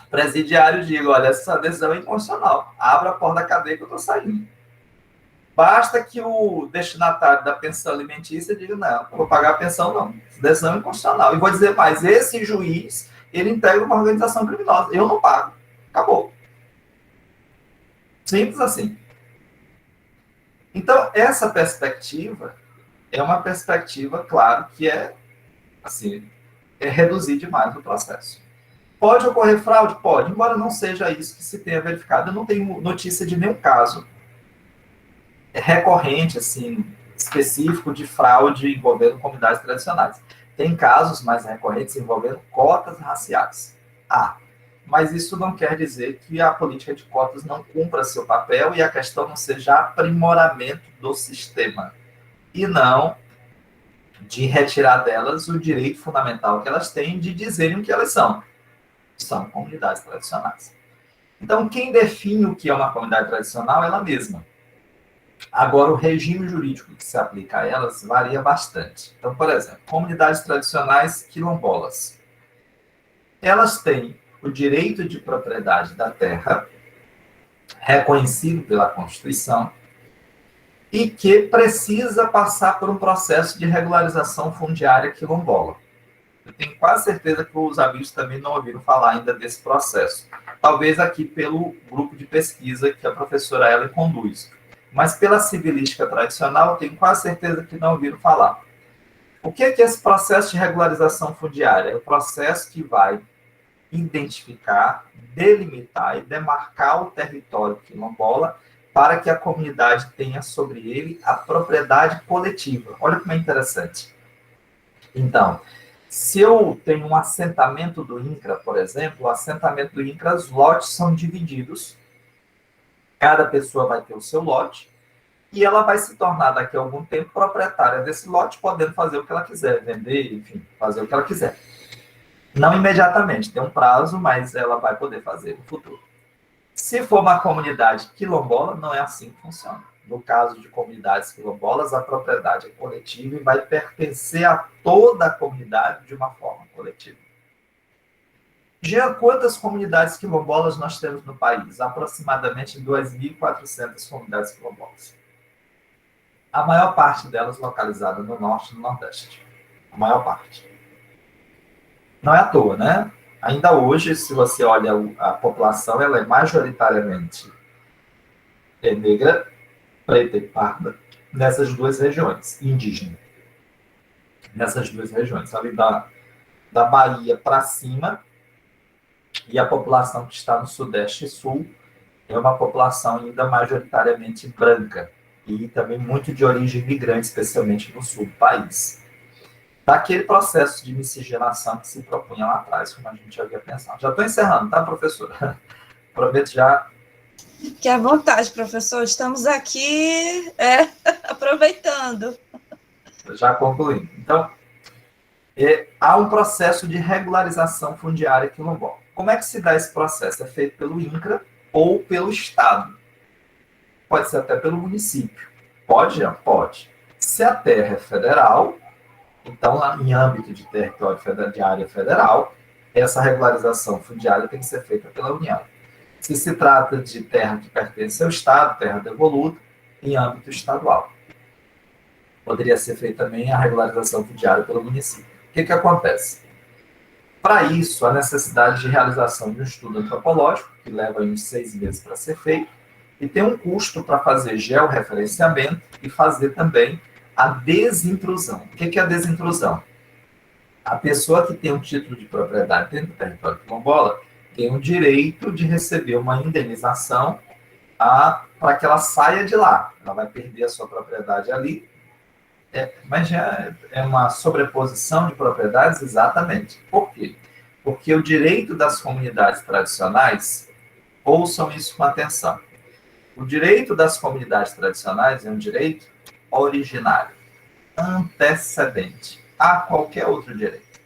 Speaker 2: presidiário diga, olha, essa decisão é inconstitucional. Abra a porta da cadeia que eu estou saindo. Basta que o destinatário da pensão alimentícia diga, não vou pagar a pensão, não. Essa decisão é inconstitucional. E vou dizer mais, esse juiz, ele integra uma organização criminosa. Eu não pago. Acabou. Simples assim. Então, essa perspectiva é uma perspectiva, claro, que é, assim, reduzir demais o processo. Pode ocorrer fraude? Pode, embora não seja isso que se tenha verificado. Eu não tenho notícia de nenhum caso recorrente, assim, específico de fraude envolvendo comunidades tradicionais. Tem casos mais recorrentes envolvendo cotas raciais. Mas isso não quer dizer que a política de cotas não cumpra seu papel e a questão não seja aprimoramento do sistema. E não de retirar delas o direito fundamental que elas têm de dizerem o que elas são. São comunidades tradicionais. Então, quem define o que é uma comunidade tradicional é ela mesma. Agora, o regime jurídico que se aplica a elas varia bastante. Então, por exemplo, comunidades tradicionais quilombolas. Elas têm o direito de propriedade da terra, reconhecido pela Constituição, e que precisa passar por um processo de regularização fundiária quilombola. Eu tenho quase certeza que os amigos também não ouviram falar ainda desse processo. Talvez aqui pelo grupo de pesquisa que a professora Ellen conduz. Mas pela civilística tradicional, tenho quase certeza que não ouviram falar. O que é esse processo de regularização fundiária? É o processo que vai identificar, delimitar e demarcar o território quilombola para que a comunidade tenha sobre ele a propriedade coletiva. Olha como é interessante. Então, se eu tenho um assentamento do INCRA, por exemplo, o assentamento do INCRA, os lotes são divididos, cada pessoa vai ter o seu lote, e ela vai se tornar, daqui a algum tempo, proprietária desse lote, podendo fazer o que ela quiser, vender, enfim, fazer o que ela quiser. Não imediatamente, tem um prazo, mas ela vai poder fazer no futuro. Se for uma comunidade quilombola, não é assim que funciona. No caso de comunidades quilombolas, a propriedade é coletiva e vai pertencer a toda a comunidade de uma forma coletiva. Jean, quantas comunidades quilombolas nós temos no país? Aproximadamente 2.400 comunidades quilombolas. A maior parte delas localizada no norte e no nordeste. A maior parte. Não é à toa, né? Ainda hoje, se você olha a população, ela é majoritariamente negra, preta e parda, nessas duas regiões, indígena. Nessas duas regiões, ali da Bahia para cima, e a população que está no sudeste e sul é uma população ainda majoritariamente branca, e também muito de origem migrante, especialmente no sul do país. Daquele processo de miscigenação que se propunha lá atrás, como a gente havia pensado. Já estou encerrando, tá, professora? Aproveito já.
Speaker 1: Fique à vontade, professor. Estamos aqui aproveitando.
Speaker 2: Já concluindo. Então, há um processo de regularização fundiária quilombola. Como é que se dá esse processo? É feito pelo INCRA ou pelo Estado. Pode ser até pelo município. Pode? Pode. Se a terra é federal, então, em âmbito de território federal, de área federal, essa regularização fundiária tem que ser feita pela União. Se se trata de terra que pertence ao Estado, terra devoluta, em âmbito estadual. Poderia ser feita também a regularização fundiária pelo município. O que acontece? Para isso, a necessidade de realização de um estudo antropológico, que leva uns 6 meses para ser feito, e tem um custo para fazer georreferenciamento e fazer também a desintrusão. O que é a desintrusão? A pessoa que tem um título de propriedade dentro do território quilombola tem o direito de receber uma indenização para que ela saia de lá. Ela vai perder a sua propriedade ali, mas já é uma sobreposição de propriedades, exatamente. Por quê? Porque o direito das comunidades tradicionais, ouçam isso com atenção, o direito das comunidades tradicionais é um direito originário, antecedente a qualquer outro direito.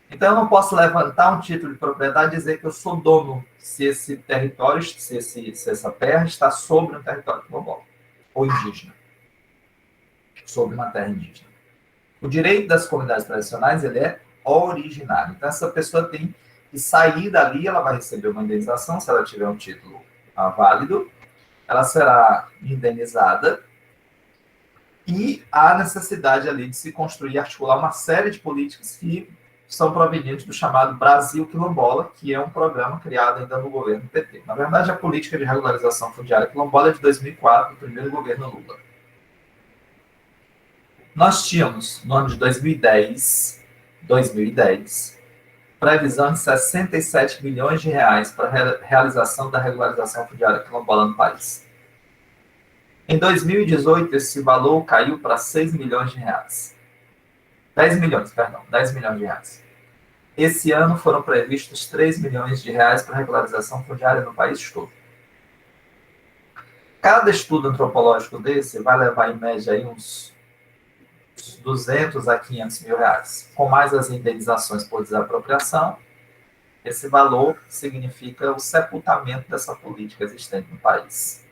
Speaker 2: Então, eu não posso levantar um título de propriedade e dizer que eu sou dono se esse território, se essa terra está sobre um território quilombola ou indígena, sobre uma terra indígena. O direito das comunidades tradicionais, ele é originário. Então, essa pessoa tem que sair dali, ela vai receber uma indenização, se ela tiver um título válido, ela será indenizada, e há necessidade ali de se construir e articular uma série de políticas que são provenientes do chamado Brasil Quilombola, que é um programa criado ainda no governo PT. Na verdade, a política de regularização fundiária quilombola é de 2004, do primeiro governo Lula. Nós tínhamos, no ano de 2010, previsão de 67 milhões de reais para a realização da regularização fundiária quilombola no país. Em 2018, esse valor caiu para 6 milhões de reais. 10 milhões de reais. Esse ano foram previstos 3 milhões de reais para regularização fundiária no país todo. Cada estudo antropológico desse vai levar, em média, aí uns 200 a 500 mil reais. Com mais as indenizações por desapropriação, esse valor significa o sepultamento dessa política existente no país.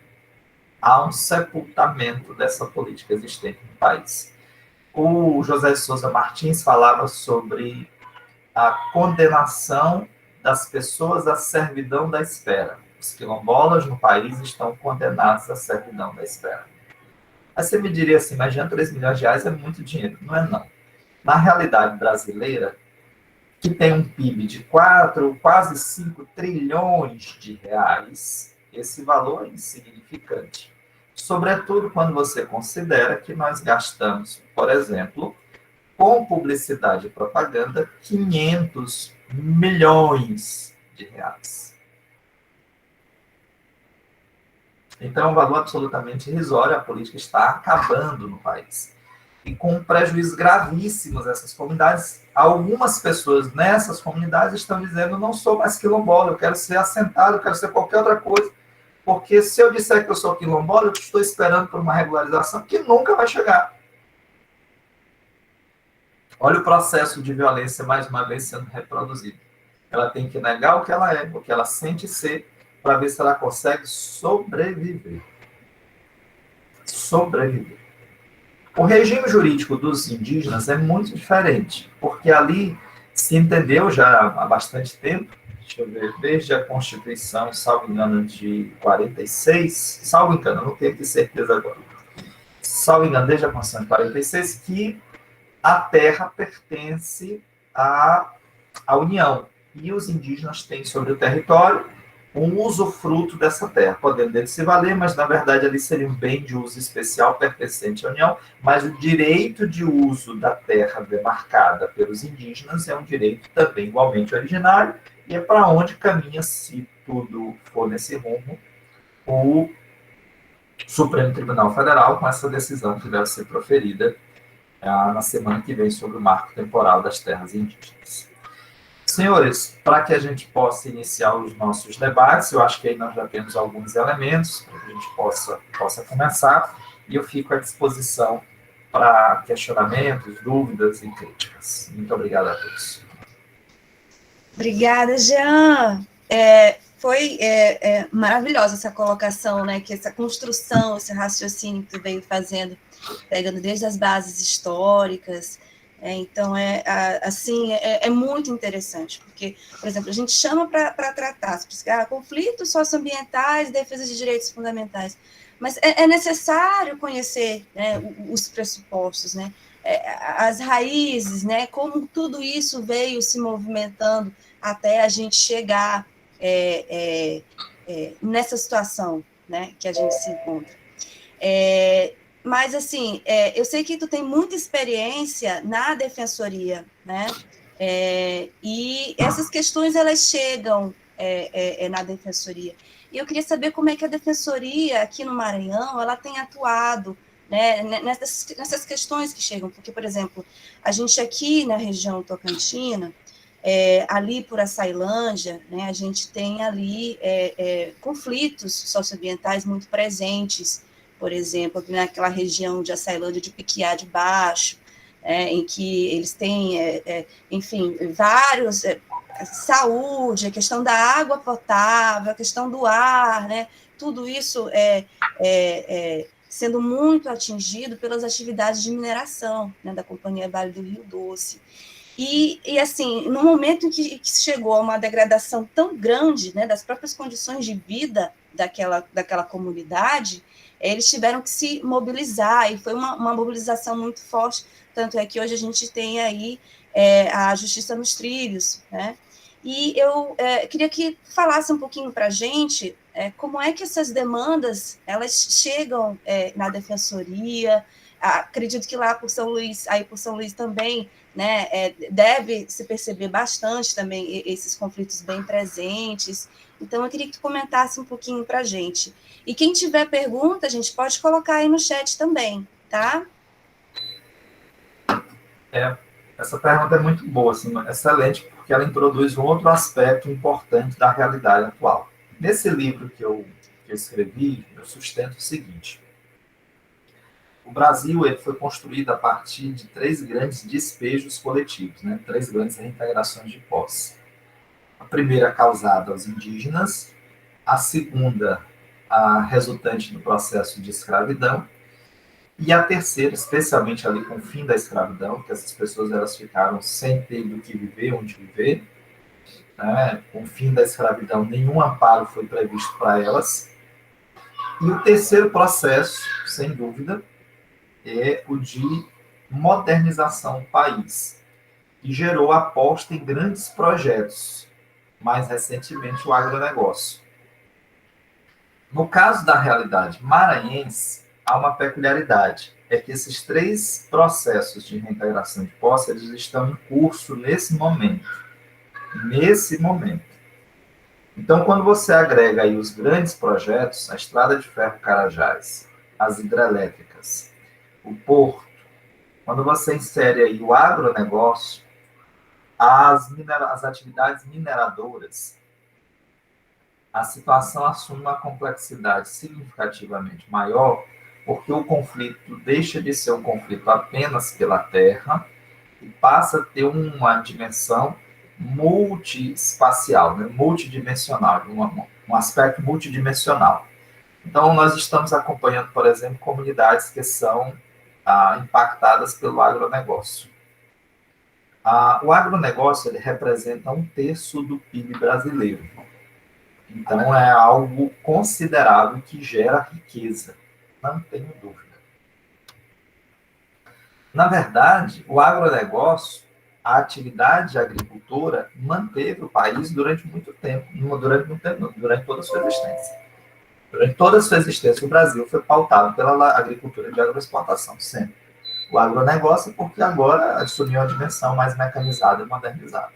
Speaker 2: Há um sepultamento dessa política existente no país. O José de Souza Martins falava sobre a condenação das pessoas à servidão da espera. Os quilombolas no país estão condenados à servidão da espera. Aí você me diria assim, mas já 3 milhões de reais é muito dinheiro. Não é, não. Na realidade brasileira, que tem um PIB de 4, quase 5 trilhões de reais, esse valor é insignificante. Sobretudo quando você considera que nós gastamos, por exemplo, com publicidade e propaganda, 500 milhões de reais. Então, é um valor absolutamente irrisório, a política está acabando no país. E com prejuízos gravíssimos a essas comunidades. Algumas pessoas nessas comunidades estão dizendo, não sou mais quilombola, eu quero ser assentado, eu quero ser qualquer outra coisa, porque se eu disser que eu sou quilombola, eu estou esperando por uma regularização que nunca vai chegar. Olha o processo de violência, mais uma vez, sendo reproduzido. Ela tem que negar o que ela é, o que ela sente ser, para ver se ela consegue sobreviver. Sobreviver. O regime jurídico dos indígenas é muito diferente, porque ali se entendeu já há bastante tempo, deixa eu ver, desde a Constituição, salvo engano, de 46, salvo engano, não tenho certeza agora, salvo engano, desde a Constituição de 46, que a terra pertence à União, e os indígenas têm sobre o território um usufruto dessa terra, podendo dele se valer, mas na verdade ali seria um bem de uso especial pertencente à União, mas o direito de uso da terra demarcada pelos indígenas é um direito também igualmente originário, e é para onde caminha, se tudo for nesse rumo, o Supremo Tribunal Federal, com essa decisão que deve ser proferida na semana que vem sobre o marco temporal das terras indígenas. Senhores, para que a gente possa iniciar os nossos debates, eu acho que aí nós já temos alguns elementos para que a gente possa começar, e eu fico à disposição para questionamentos, dúvidas e críticas. Muito obrigado a todos.
Speaker 1: Obrigada, Jean. Foi maravilhosa essa colocação, né? Que essa construção, esse raciocínio que tu veio fazendo, pegando desde as bases históricas. Então, é muito interessante, porque, por exemplo, a gente chama para tratar conflitos socioambientais, defesa de direitos fundamentais, mas é necessário conhecer, né, os pressupostos, né, as raízes, né, como tudo isso veio se movimentando até a gente chegar nessa situação, né, que a gente se encontra. Mas, assim, eu sei que tu tem muita experiência na defensoria, né? E essas questões, elas chegam na defensoria. E eu queria saber como é que a defensoria aqui no Maranhão, ela tem atuado, né, nessas questões que chegam. Porque, por exemplo, a gente aqui na região tocantina, ali por Açailândia, né, a gente tem ali conflitos socioambientais muito presentes, por exemplo, naquela região de Açailândia de Piquiá de Baixo, em que eles têm, enfim, vários, saúde, a questão da água potável, a questão do ar, né, tudo isso sendo muito atingido pelas atividades de mineração, né, da Companhia Vale do Rio Doce. E assim, no momento em que chegou a uma degradação tão grande, né, das próprias condições de vida daquela comunidade, eles tiveram que se mobilizar, e foi uma mobilização muito forte, tanto é que hoje a gente tem aí a Justiça nos Trilhos, né? E eu queria que falasse um pouquinho para a gente como é que essas demandas, elas chegam na Defensoria. Acredito que lá por São Luís, aí por São Luís também, né, deve se perceber bastante também esses conflitos bem presentes. Então, eu queria que tu comentasse um pouquinho para a gente. E quem tiver pergunta, a gente pode colocar aí no chat também, tá?
Speaker 2: Essa pergunta é muito boa, assim, excelente, porque ela introduz um outro aspecto importante da realidade atual. Nesse livro que eu escrevi, eu sustento o seguinte: o Brasil ele foi construído a partir de 3 grandes despejos coletivos, né? 3 grandes reintegrações de posse. A primeira causada aos indígenas, a segunda a resultante do processo de escravidão, e a terceira, especialmente ali com o fim da escravidão, que essas pessoas elas ficaram sem ter do que viver, onde viver, né? Com o fim da escravidão, nenhum amparo foi previsto para elas. E o terceiro processo, sem dúvida, é o de modernização do país, que gerou aposta em grandes projetos, mais recentemente o agronegócio. No caso da realidade maranhense, há uma peculiaridade, é que esses 3 processos de reintegração de posse, eles estão em curso nesse momento. Nesse momento. Então, quando você agrega aí os grandes projetos, a Estrada de Ferro Carajás, as hidrelétricas, o porto, quando você insere aí o agronegócio, as atividades mineradoras, a situação assume uma complexidade significativamente maior, porque o conflito deixa de ser um conflito apenas pela terra e passa a ter uma dimensão multiespacial, né? Multidimensional, um aspecto multidimensional. Então, nós estamos acompanhando, por exemplo, comunidades que são impactadas pelo agronegócio. O agronegócio ele representa 1/3 do PIB brasileiro. Então, é algo considerável que gera riqueza, não tenho dúvida. Na verdade, o agronegócio, a atividade agricultora, manteve o país durante muito tempo, durante toda a sua existência. Durante toda a sua existência, o Brasil foi pautado pela agricultura de agroexportação, sempre. O agronegócio, porque agora assumiu a dimensão mais mecanizada e modernizada.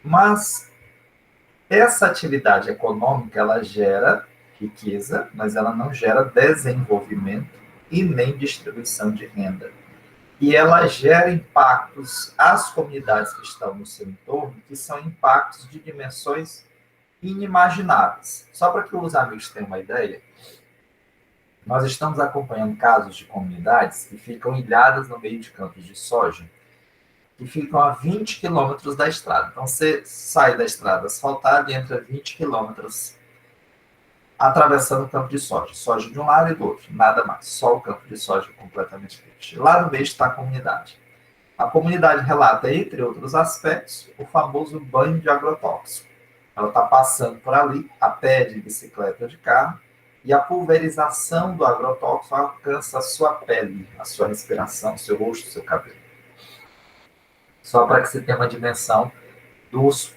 Speaker 2: Mas essa atividade econômica, ela gera riqueza, mas ela não gera desenvolvimento e nem distribuição de renda. E ela gera impactos às comunidades que estão no seu entorno, que são impactos de dimensões inimagináveis. Só para que os amigos tenham uma ideia, nós estamos acompanhando casos de comunidades que ficam ilhadas no meio de campos de soja, que ficam a 20 quilômetros da estrada. Então, você sai da estrada asfaltada e entra 20 quilômetros atravessando o campo de soja. Soja de um lado e do outro, nada mais. Só o campo de soja completamente verde. Lá no meio está a comunidade. A comunidade relata, entre outros aspectos, o famoso banho de agrotóxico. Ela está passando por ali, a pé, de bicicleta ou de carro, e a pulverização do agrotóxico alcança a sua pele, a sua respiração, o seu rosto, o seu cabelo. Só para que você tenha uma dimensão dos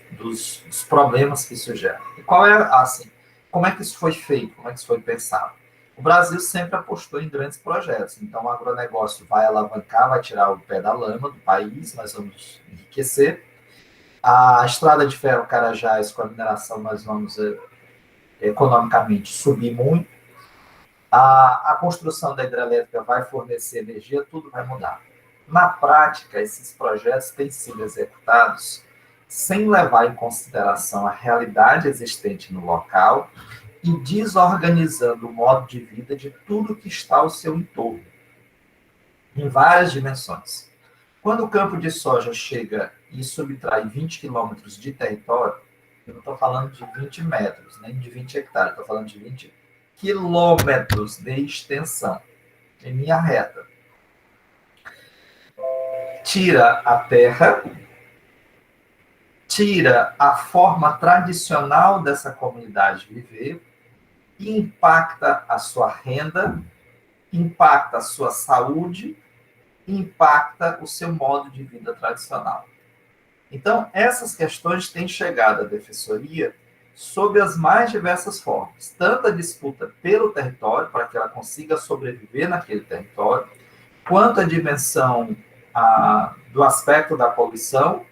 Speaker 2: problemas que isso gera. E qual é, assim, como é que isso foi feito? Como é que isso foi pensado? O Brasil sempre apostou em grandes projetos. Então, o agronegócio vai alavancar, vai tirar o pé da lama do país, nós vamos enriquecer. A Estrada de Ferro Carajás, com a mineração, nós vamos economicamente subir muito. A construção da hidrelétrica vai fornecer energia, tudo vai mudar. Na prática, esses projetos têm sido executados sem levar em consideração a realidade existente no local e desorganizando o modo de vida de tudo que está ao seu entorno, em várias dimensões. Quando o campo de soja chega e subtrai 20 quilômetros de território, eu não estou falando de 20 metros, nem de 20 hectares, estou falando de 20 quilômetros de extensão, em linha reta. Tira a terra, tira a forma tradicional dessa comunidade viver e impacta a sua renda, impacta a sua saúde, impacta o seu modo de vida tradicional. Então, essas questões têm chegado à defensoria sob as mais diversas formas, tanto a disputa pelo território, para que ela consiga sobreviver naquele território, quanto a dimensão do aspecto da poluição,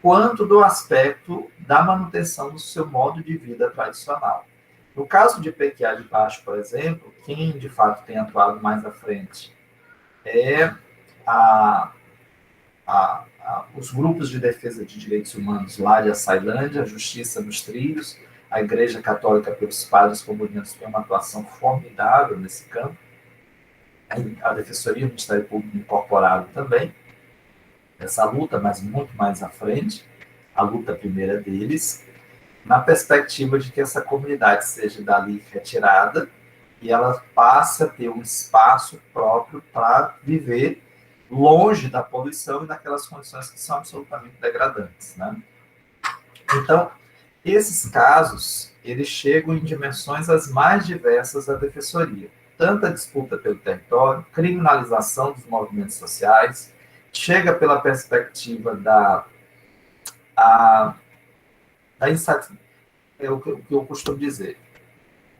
Speaker 2: quanto do aspecto da manutenção do seu modo de vida tradicional. No caso de Pequiá de Baixo, por exemplo, quem de fato tem atuado mais à frente é os grupos de defesa de direitos humanos lá de Açailândia, a Justiça nos Trilhos, a Igreja Católica pelos Padres Comunicanos tem uma atuação formidável nesse campo, a Defensoria do Ministério Público incorporado também, essa luta, mas muito mais à frente, a luta primeira deles, na perspectiva de que essa comunidade seja dali retirada e ela passe a ter um espaço próprio para viver longe da poluição e daquelas condições que são absolutamente degradantes, né? Então, esses casos, eles chegam em dimensões as mais diversas da defensoria. Tanto a disputa pelo território, criminalização dos movimentos sociais, chega pela perspectiva da insatisfação. É o que eu costumo dizer.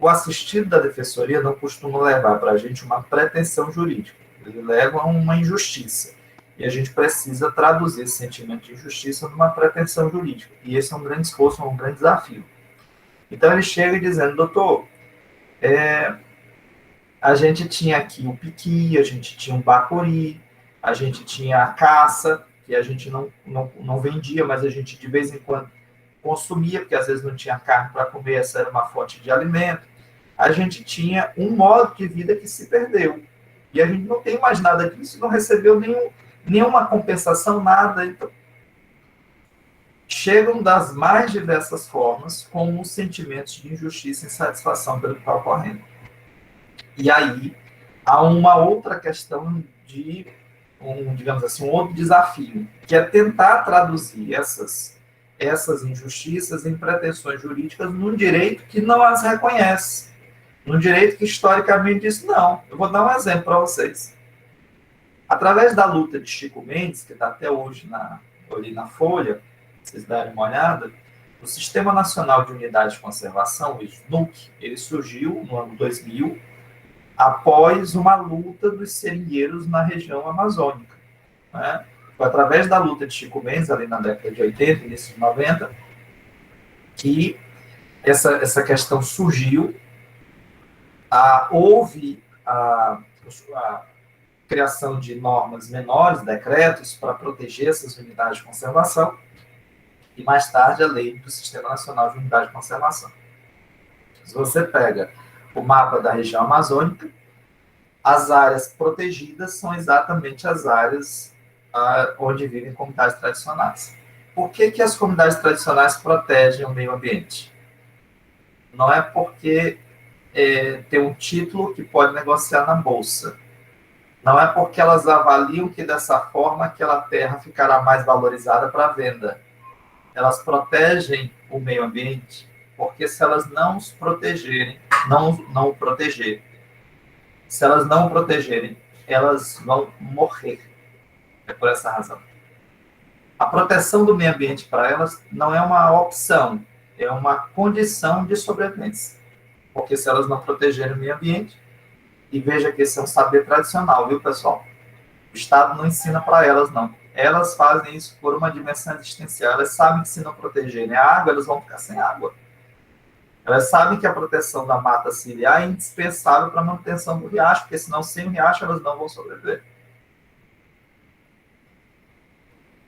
Speaker 2: O assistido da defensoria não costuma levar para a gente uma pretensão jurídica. Ele leva a uma injustiça. E a gente precisa traduzir esse sentimento de injustiça numa pretensão jurídica. E esse é um grande esforço, um grande desafio. Então ele chega dizendo, doutor, a gente tinha aqui o piqui, a gente tinha o bacuri, a gente tinha a caça, que a gente não vendia, mas a gente de vez em quando consumia, porque às vezes não tinha carne para comer, essa era uma fonte de alimento. A gente tinha um modo de vida que se perdeu. E a gente não tem mais nada disso, não recebeu nenhuma compensação, nada. Então, chegam das mais diversas formas com os sentimentos de injustiça e insatisfação pelo que está ocorrendo. E aí, há uma outra questão de, digamos assim, um outro desafio, que é tentar traduzir essas injustiças em pretensões jurídicas num direito que não as reconhece, num direito que historicamente diz não. Eu vou dar um exemplo para vocês. Através da luta de Chico Mendes, que está até hoje ali na Folha, vocês darem uma olhada, o Sistema Nacional de Unidade de Conservação, o SNUC, ele surgiu no ano 2000, após uma luta dos seringueiros na região amazônica. Né? Foi através da luta de Chico Mendes, ali na década de 80, início de 90, que essa questão surgiu. Houve a criação de normas menores, decretos, para proteger essas unidades de conservação, e mais tarde a lei do Sistema Nacional de Unidade de Conservação. Se você pega o mapa da região amazônica, as áreas protegidas são exatamente as áreas onde vivem comunidades tradicionais. Por que as comunidades tradicionais protegem o meio ambiente? Não é porque tem um título que pode negociar na bolsa. Não é porque elas avaliam que dessa forma aquela terra ficará mais valorizada para venda. Elas protegem o meio ambiente porque se elas não os protegerem, não o proteger, se elas não o protegerem, elas vão morrer. É por essa razão. A proteção do meio ambiente para elas não é uma opção, é uma condição de sobrevivência. Porque se elas não protegerem o meio ambiente, e veja que esse é um saber tradicional, viu, pessoal? O Estado não ensina para elas, não. Elas fazem isso por uma dimensão existencial. Elas sabem que se não protegerem a água, elas vão ficar sem água. Elas sabem que a proteção da mata ciliar é indispensável para a manutenção do riacho, porque senão sem o riacho elas não vão sobreviver.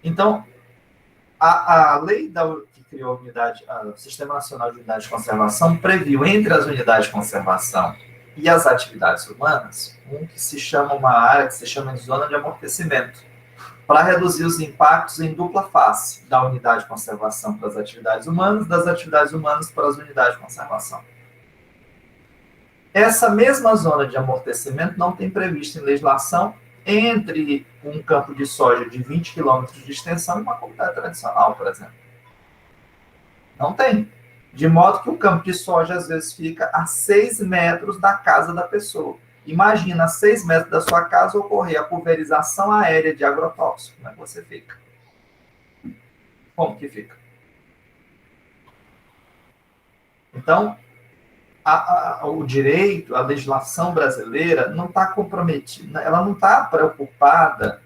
Speaker 2: Então, a lei que criou o Sistema Nacional de Unidade de Conservação previu entre as unidades de conservação e as atividades humanas uma área que se chama de zona de amortecimento, para reduzir os impactos em dupla face da unidade de conservação para as atividades humanas, das atividades humanas para as unidades de conservação. Essa mesma zona de amortecimento não tem previsto em legislação entre um campo de soja de 20 quilômetros de extensão e uma comunidade tradicional, por exemplo. Não tem. De modo que o campo de soja, às vezes, fica a 6 metros da casa da pessoa. Imagina, a 6 metros da sua casa ocorrer a pulverização aérea de agrotóxico. Como é que você fica? Como que fica? Então, o direito, a legislação brasileira não está comprometida, ela não está preocupada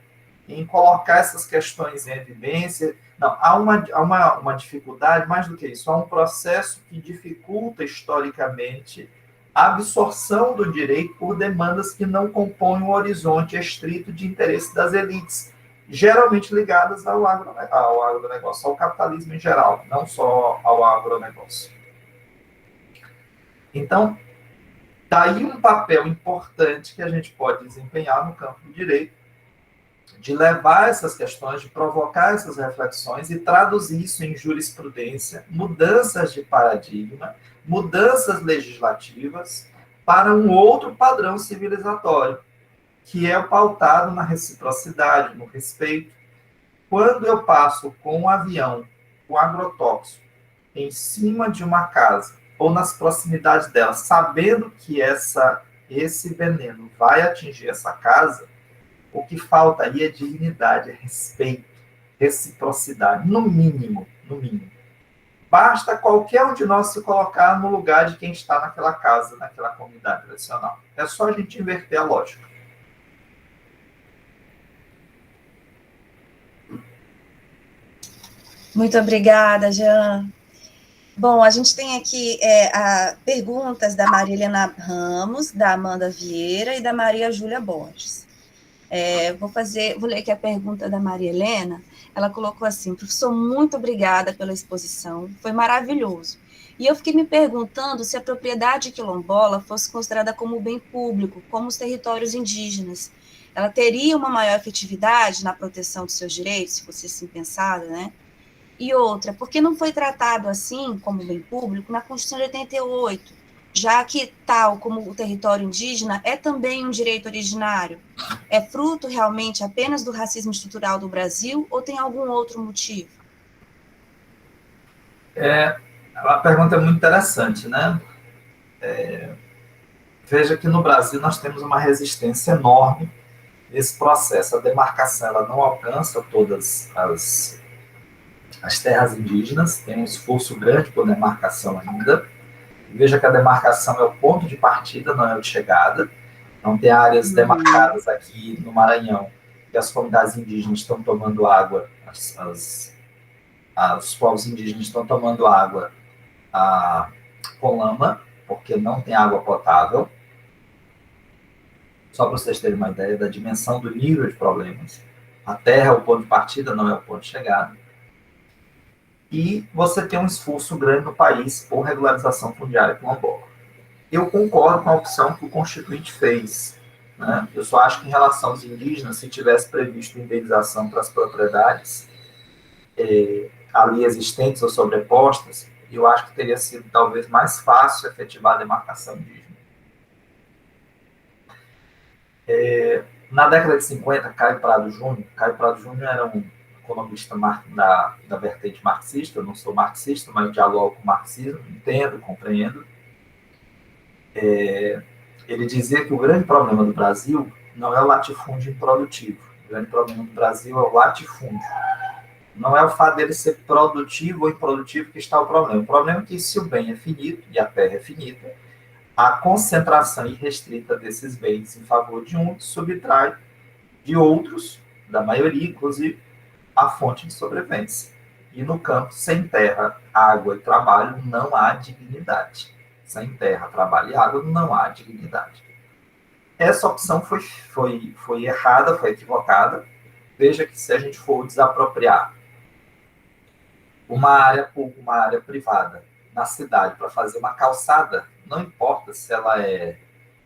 Speaker 2: em colocar essas questões em evidência. Não, há uma dificuldade, mais do que isso, há um processo que dificulta historicamente a absorção do direito por demandas que não compõem um horizonte estrito de interesse das elites, geralmente ligadas ao agronegócio, ao capitalismo em geral, não só ao agronegócio. Então, daí um papel importante que a gente pode desempenhar no campo do direito, de levar essas questões, de provocar essas reflexões e traduzir isso em jurisprudência, mudanças de paradigma, mudanças legislativas para um outro padrão civilizatório, que é pautado na reciprocidade, no respeito. Quando eu passo com um avião, com agrotóxico, em cima de uma casa, ou nas proximidades dela, sabendo que esse veneno vai atingir essa casa, o que falta aí é dignidade, é respeito, reciprocidade, no mínimo, no mínimo. Basta qualquer um de nós se colocar no lugar de quem está naquela casa, naquela comunidade tradicional. É só a gente inverter a lógica.
Speaker 1: Muito obrigada, Jean. Bom, a gente tem aqui perguntas da Maria Helena Ramos, da Amanda Vieira e da Maria Júlia Borges. Vou ler aqui a pergunta da Maria Helena. Ela colocou assim: professor, muito obrigada pela exposição, foi maravilhoso. E eu fiquei me perguntando se a propriedade quilombola fosse considerada como bem público, como os territórios indígenas. Ela teria uma maior efetividade na proteção dos seus direitos, se fosse assim pensada, né? E outra, por que não foi tratado assim, como bem público, na Constituição de 88, já que, tal como o território indígena, é também um direito originário? É fruto realmente apenas do racismo estrutural do Brasil ou tem algum outro motivo?
Speaker 2: A pergunta é muito interessante, né? Veja que no Brasil nós temos uma resistência enorme nesse processo. A demarcação ela não alcança todas as terras indígenas, tem um esforço grande por demarcação ainda. Veja que a demarcação é o ponto de partida, não é o de chegada. Não tem áreas demarcadas aqui no Maranhão que as comunidades indígenas estão tomando água, os povos indígenas estão tomando água com lama, porque não tem água potável. Só para vocês terem uma ideia da dimensão do nível de problemas. A terra é o ponto de partida, não é o ponto de chegada. E você tem um esforço grande no país por regularização fundiária quilombola. Eu concordo com a opção que o Constituinte fez, né? Eu só acho que em relação aos indígenas, se tivesse previsto indenização para as propriedades ali existentes ou sobrepostas, eu acho que teria sido talvez mais fácil efetivar a demarcação indígena. Na década de 50, Caio Prado Júnior era um economista da vertente marxista. Eu não sou marxista, mas dialogo com o marxismo, entendo, compreendo. Ele dizia que o grande problema do Brasil não é o latifúndio improdutivo. O grande problema do Brasil é o latifúndio. Não é o fato dele ser produtivo ou improdutivo que está o problema. O problema é que se o bem é finito e a terra é finita, a concentração irrestrita desses bens em favor de uns subtrai de outros, da maioria, inclusive, a fonte de sobrevivência. E no campo, sem terra, água e trabalho, não há dignidade. Sem terra, trabalho e água, não há dignidade. Essa opção foi errada, foi equivocada. Veja que se a gente for desapropriar uma área pública, uma área privada na cidade para fazer uma calçada, não importa se ela é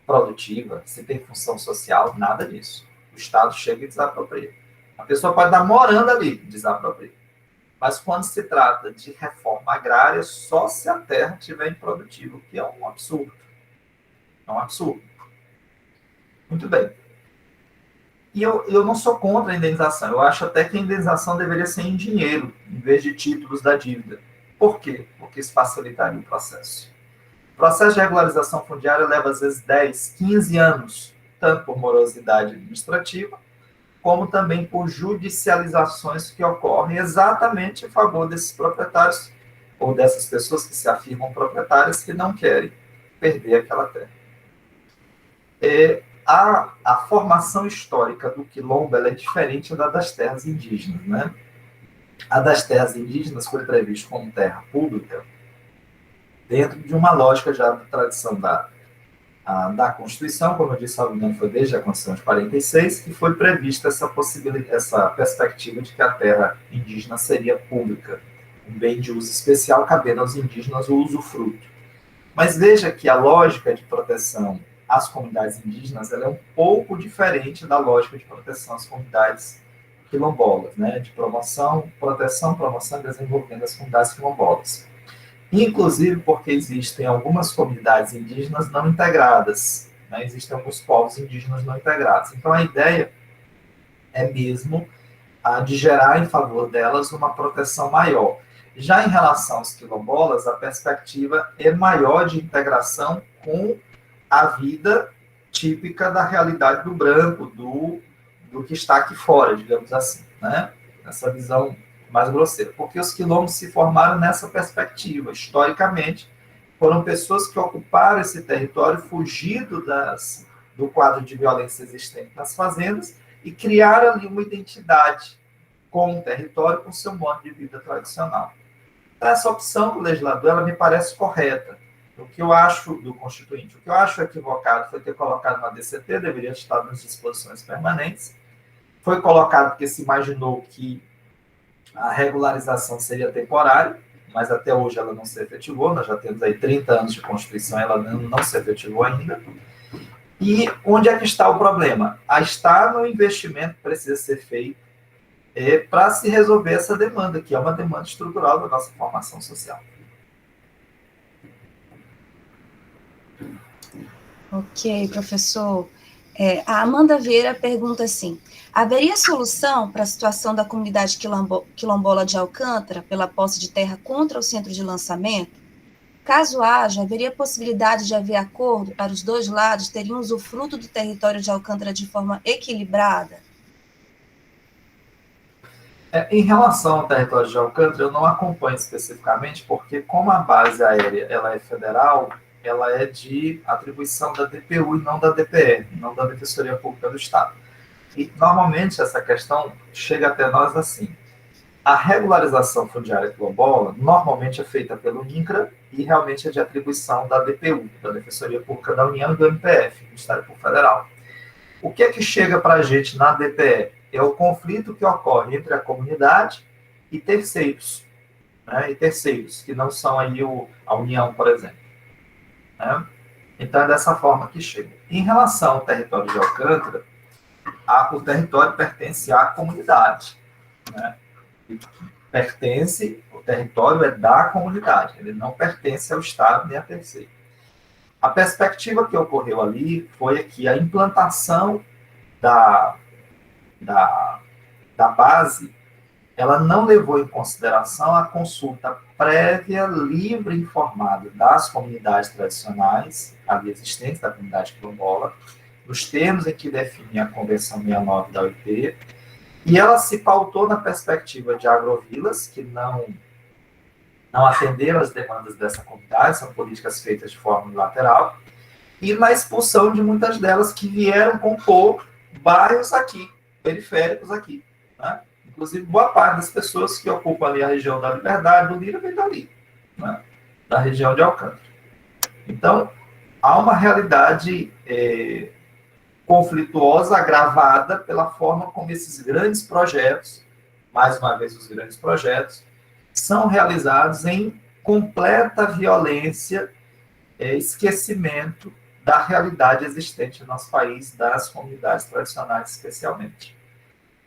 Speaker 2: produtiva, se tem função social, nada disso. O Estado chega e desapropria. A pessoa pode estar morando ali, desapropria. Mas quando se trata de reforma agrária, só se a terra estiver improdutiva, o que é um absurdo. É um absurdo. Muito bem. E eu não sou contra a indenização. Eu acho até que a indenização deveria ser em dinheiro, em vez de títulos da dívida. Por quê? Porque isso facilitaria o processo. O processo de regularização fundiária leva, às vezes, 10, 15 anos, tanto por morosidade administrativa, como também por judicializações que ocorrem exatamente em favor desses proprietários ou dessas pessoas que se afirmam proprietárias que não querem perder aquela terra. A formação histórica do quilombo ela é diferente da das terras indígenas, né? A das terras indígenas foi prevista como terra pública dentro de uma lógica já da tradição da Constituição, como eu disse, foi desde a Constituição de 46, que foi prevista essa perspectiva de que a terra indígena seria pública, um bem de uso especial, cabendo aos indígenas o usufruto. Mas veja que a lógica de proteção às comunidades indígenas ela é um pouco diferente da lógica de proteção às comunidades quilombolas, né? De promoção e desenvolvimento das comunidades quilombolas. Inclusive porque existem algumas comunidades indígenas não integradas, né? Existem alguns povos indígenas não integrados. Então, a ideia é mesmo a de gerar em favor delas uma proteção maior. Já em relação aos quilombolas, a perspectiva é maior de integração com a vida típica da realidade do branco, do que está aqui fora, digamos assim, né? Essa visão mais grosseira, porque os quilombos se formaram nessa perspectiva. Historicamente, foram pessoas que ocuparam esse território fugido do quadro de violência existente nas fazendas e criaram ali uma identidade com o território, com seu modo de vida tradicional. Essa opção do legislador, ela me parece correta. O que eu acho do Constituinte, o que eu acho equivocado foi ter colocado na DCT, deveria estar nas disposições permanentes. Foi colocado porque se imaginou que a regularização seria temporária, mas até hoje ela não se efetivou, nós já temos aí 30 anos de Constituição, ela não se efetivou ainda. E onde é que está o problema? Está no investimento que precisa ser feito para se resolver essa demanda, que é uma demanda estrutural da nossa formação social.
Speaker 1: Ok, professor. A Amanda Vieira pergunta assim: haveria solução para a situação da comunidade quilombola de Alcântara pela posse de terra contra o centro de lançamento? Caso haja, haveria possibilidade de haver acordo para os dois lados terem usufruto do território de Alcântara de forma equilibrada?
Speaker 2: Em relação ao território de Alcântara, eu não acompanho especificamente, porque como a base aérea ela é federal, ela é de atribuição da DPU e não da DPR, não da Defensoria Pública do Estado. E, normalmente, essa questão chega até nós assim. A regularização fundiária quilombola normalmente é feita pelo INCRA e realmente é de atribuição da DPU, da Defensoria Pública da União e do MPF, Ministério Público Federal. O que é que chega para a gente na DPE? É o conflito que ocorre entre a comunidade e terceiros, né? E terceiros, que não são aí a União, por exemplo. Né? Então, é dessa forma que chega. Em relação ao território de Alcântara, o território pertence à comunidade. Né? O território é da comunidade, ele não pertence ao Estado nem a terceiro. A perspectiva que ocorreu ali foi que a implantação da base, ela não levou em consideração a consulta prévia, livre e informada das comunidades tradicionais, ali existentes da comunidade quilombola, nos termos em que define a Convenção 69 da OIT, e ela se pautou na perspectiva de agrovilas, que não atenderam as demandas dessa comunidade, são políticas feitas de forma unilateral, e na expulsão de muitas delas que vieram compor bairros aqui, periféricos aqui. Né? Inclusive, boa parte das pessoas que ocupam ali a região da Liberdade, do Lira, vem dali, né? Da região de Alcântara. Então, há uma realidade conflituosa, agravada pela forma como esses grandes projetos, mais uma vez os grandes projetos, são realizados em completa violência, esquecimento da realidade existente no nosso país, das comunidades tradicionais especialmente.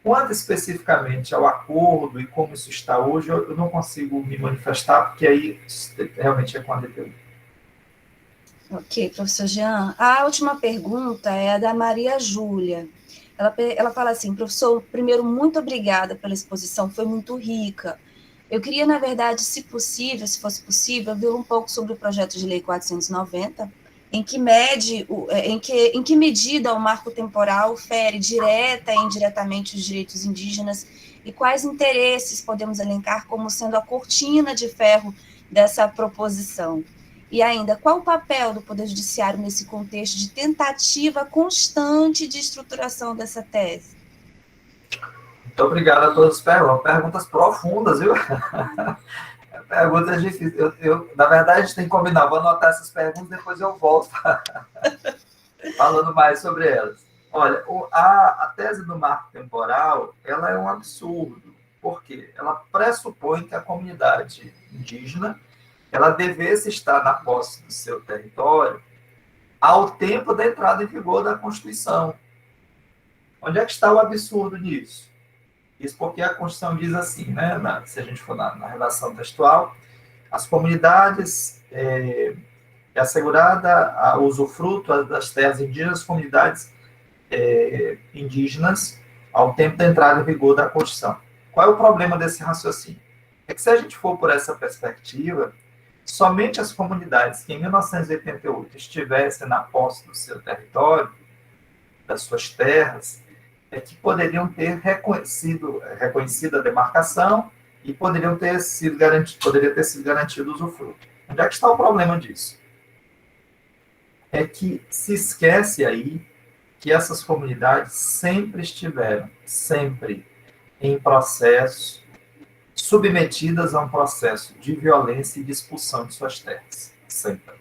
Speaker 2: Quanto especificamente ao acordo e como isso está hoje, eu não consigo me manifestar, porque aí realmente é com a DPU.
Speaker 1: Ok, professor Jean. A última pergunta é a da Maria Júlia. Ela fala assim: professor, primeiro, muito obrigada pela exposição, foi muito rica. Eu queria, na verdade, se possível, se fosse possível, ver um pouco sobre o projeto de lei 490, em que medida o marco temporal fere direta e indiretamente os direitos indígenas e quais interesses podemos elencar como sendo a cortina de ferro dessa proposição. E ainda, qual o papel do Poder Judiciário nesse contexto de tentativa constante de estruturação dessa tese?
Speaker 2: Muito obrigado a todos. Perguntas profundas, viu? Perguntas difíceis. Na verdade, a gente tem que combinar. Vou anotar essas perguntas, depois eu volto falando mais sobre elas. Olha, a tese do marco temporal, ela é um absurdo. Por quê? Ela pressupõe que a comunidade indígena ela devesse estar na posse do seu território ao tempo da entrada em vigor da Constituição. Onde é que está o absurdo nisso? Isso porque a Constituição diz assim, né, se a gente for na redação textual, as comunidades é assegurada o usufruto das terras indígenas, comunidades indígenas, ao tempo da entrada em vigor da Constituição. Qual é o problema desse raciocínio? É que se a gente for por essa perspectiva, somente as comunidades que em 1988 estivessem na posse do seu território, das suas terras, que poderiam ter reconhecido a demarcação e poderia ter sido garantido o usufruto. Onde é que está o problema disso? É que se esquece aí que essas comunidades sempre estiveram, sempre, em processo submetidas a um processo de violência e de expulsão de suas terras. Sempre.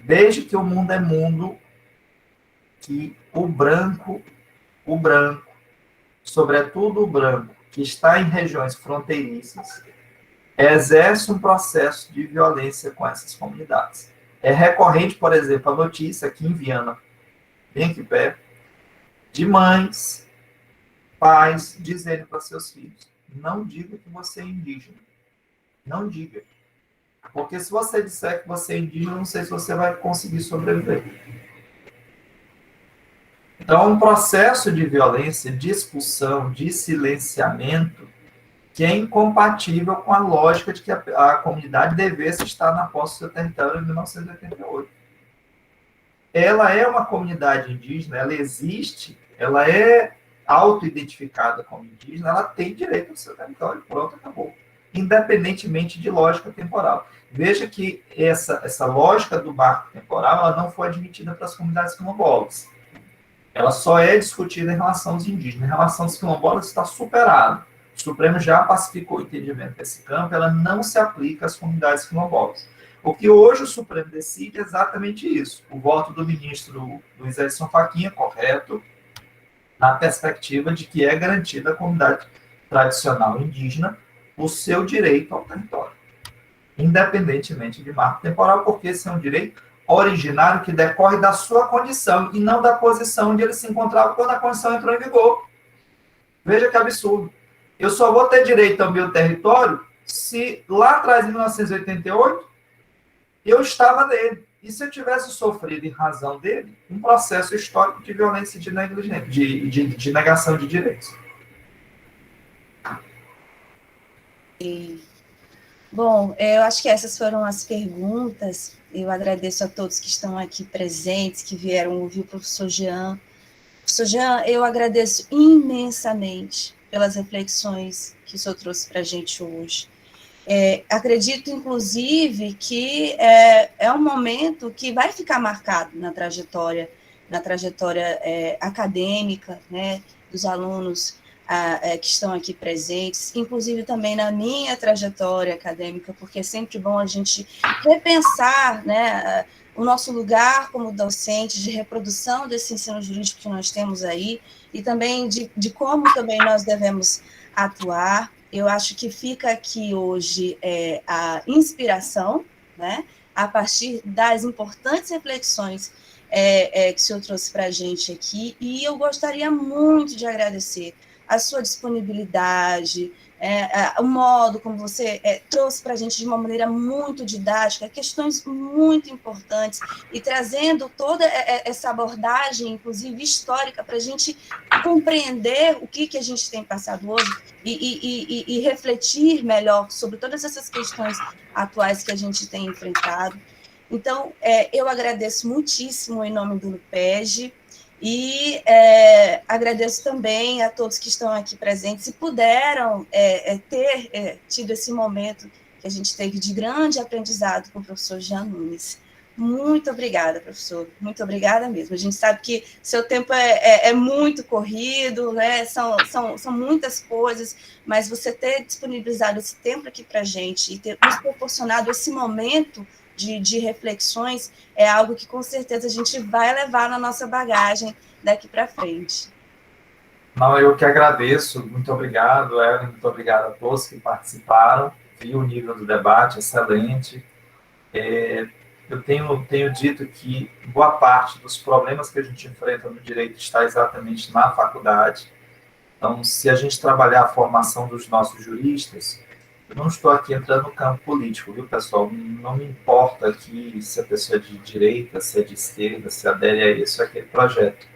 Speaker 2: Desde que o mundo é mundo, que o branco, sobretudo o branco, que está em regiões fronteiriças, exerce um processo de violência com essas comunidades. É recorrente, por exemplo, a notícia aqui em Viana, bem aqui perto, de mães, pais, dizendo para seus filhos, não diga que você é indígena. Não diga. Porque se você disser que você é indígena, não sei se você vai conseguir sobreviver. Então, é um processo de violência, de expulsão, de silenciamento, que é incompatível com a lógica de que a comunidade devesse estar na posse do seu território em 1988. Ela é uma comunidade indígena, ela existe, ela é auto-identificada como indígena, ela tem direito ao seu território, pronto, acabou. Independentemente de lógica temporal. Veja que essa lógica do marco temporal, ela não foi admitida para as comunidades quilombolas. Ela só é discutida em relação aos indígenas. Em relação aos quilombolas, está superado. O Supremo já pacificou o entendimento desse campo, ela não se aplica às comunidades quilombolas. O que hoje o Supremo decide é exatamente isso. O voto do ministro Luiz Edson Fachin é correto, na perspectiva de que é garantida à comunidade tradicional indígena o seu direito ao território, independentemente de marco temporal, porque esse é um direito originário que decorre da sua condição e não da posição onde ele se encontrava quando a Constituição entrou em vigor. Veja que absurdo. Eu só vou ter direito ao meu território se lá atrás, em 1988, eu estava nele. E se eu tivesse sofrido, em razão dele, um processo histórico de violência e de negligência, de negação de direitos.
Speaker 1: Bom, eu acho que essas foram as perguntas. Eu agradeço a todos que estão aqui presentes, que vieram ouvir o professor Jean. Professor Jean, eu agradeço imensamente pelas reflexões que o senhor trouxe para a gente hoje. Acredito, inclusive, que é um momento que vai ficar marcado na trajetória acadêmica, né, dos alunos que estão aqui presentes, inclusive também na minha trajetória acadêmica, porque é sempre bom a gente repensar, né, o nosso lugar como docente, de reprodução desse ensino jurídico que nós temos aí, e também de como também nós devemos atuar. Eu acho que fica aqui hoje a inspiração, né, a partir das importantes reflexões que o senhor trouxe para a gente aqui, e eu gostaria muito de agradecer a sua disponibilidade, o modo como você trouxe para a gente de uma maneira muito didática, questões muito importantes, e trazendo toda essa abordagem, inclusive histórica, para a gente compreender o que a gente tem passado hoje e refletir melhor sobre todas essas questões atuais que a gente tem enfrentado. Então, eu agradeço muitíssimo em nome do LUPEG, e agradeço também a todos que estão aqui presentes e puderam ter tido esse momento que a gente teve de grande aprendizado com o professor Jean Nunes. Muito obrigada, professor, muito obrigada mesmo. A gente sabe que seu tempo é muito corrido, né? São muitas coisas, mas você ter disponibilizado esse tempo aqui para a gente e ter nos proporcionado esse momento de reflexões é algo que, com certeza, a gente vai levar na nossa bagagem daqui para frente.
Speaker 2: Não, eu que agradeço. Muito obrigado, Ellen. Muito obrigado a todos que participaram. Vi o nível do debate excelente. Eu tenho dito que boa parte dos problemas que a gente enfrenta no direito está exatamente na faculdade. Então, se a gente trabalhar a formação dos nossos juristas, eu não estou aqui entrando no campo político, viu, pessoal? Não me importa aqui se a pessoa é de direita, se é de esquerda, se adere a esse ou aquele projeto.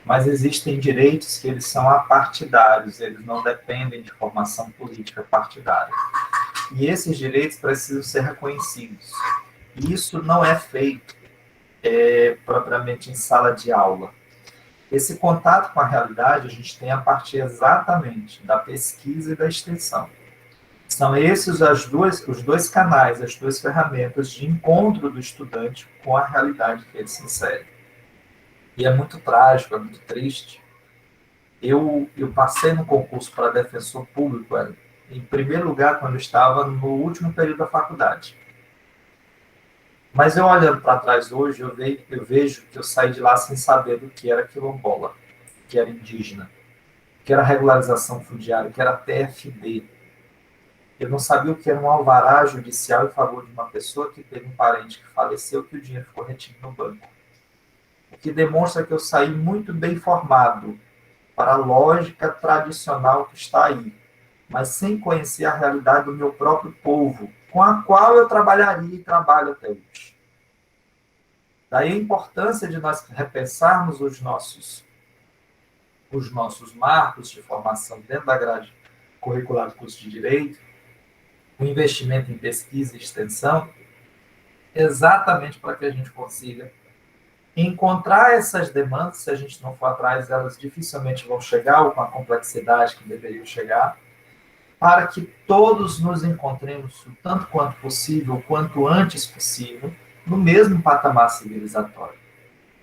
Speaker 2: Mas existem direitos que eles são apartidários, eles não dependem de formação política partidária. E esses direitos precisam ser reconhecidos. E isso não é feito propriamente em sala de aula. Esse contato com a realidade a gente tem a partir exatamente da pesquisa e da extensão. São esses os dois canais, as duas ferramentas de encontro do estudante com a realidade que ele se insere. E é muito trágico, é muito triste. Eu passei no concurso para defensor público, em primeiro lugar, quando eu estava no último período da faculdade. Mas eu olhando para trás hoje, eu vejo que eu saí de lá sem saber do que era quilombola, que era indígena, que era regularização fundiária, que era TFD. Eu não sabia o que era um alvará judicial em favor de uma pessoa que teve um parente que faleceu, que o dinheiro ficou retido no banco. O que demonstra que eu saí muito bem formado para a lógica tradicional que está aí, mas sem conhecer a realidade do meu próprio povo, com a qual eu trabalharia e trabalho até hoje. Daí a importância de nós repensarmos os nossos marcos de formação dentro da grade curricular do curso de Direito, o investimento em pesquisa e extensão, exatamente para que a gente consiga encontrar essas demandas. Se a gente não for atrás, elas dificilmente vão chegar, ou com a complexidade que deveriam chegar, para que todos nos encontremos, o tanto quanto possível, quanto antes possível, no mesmo patamar civilizatório.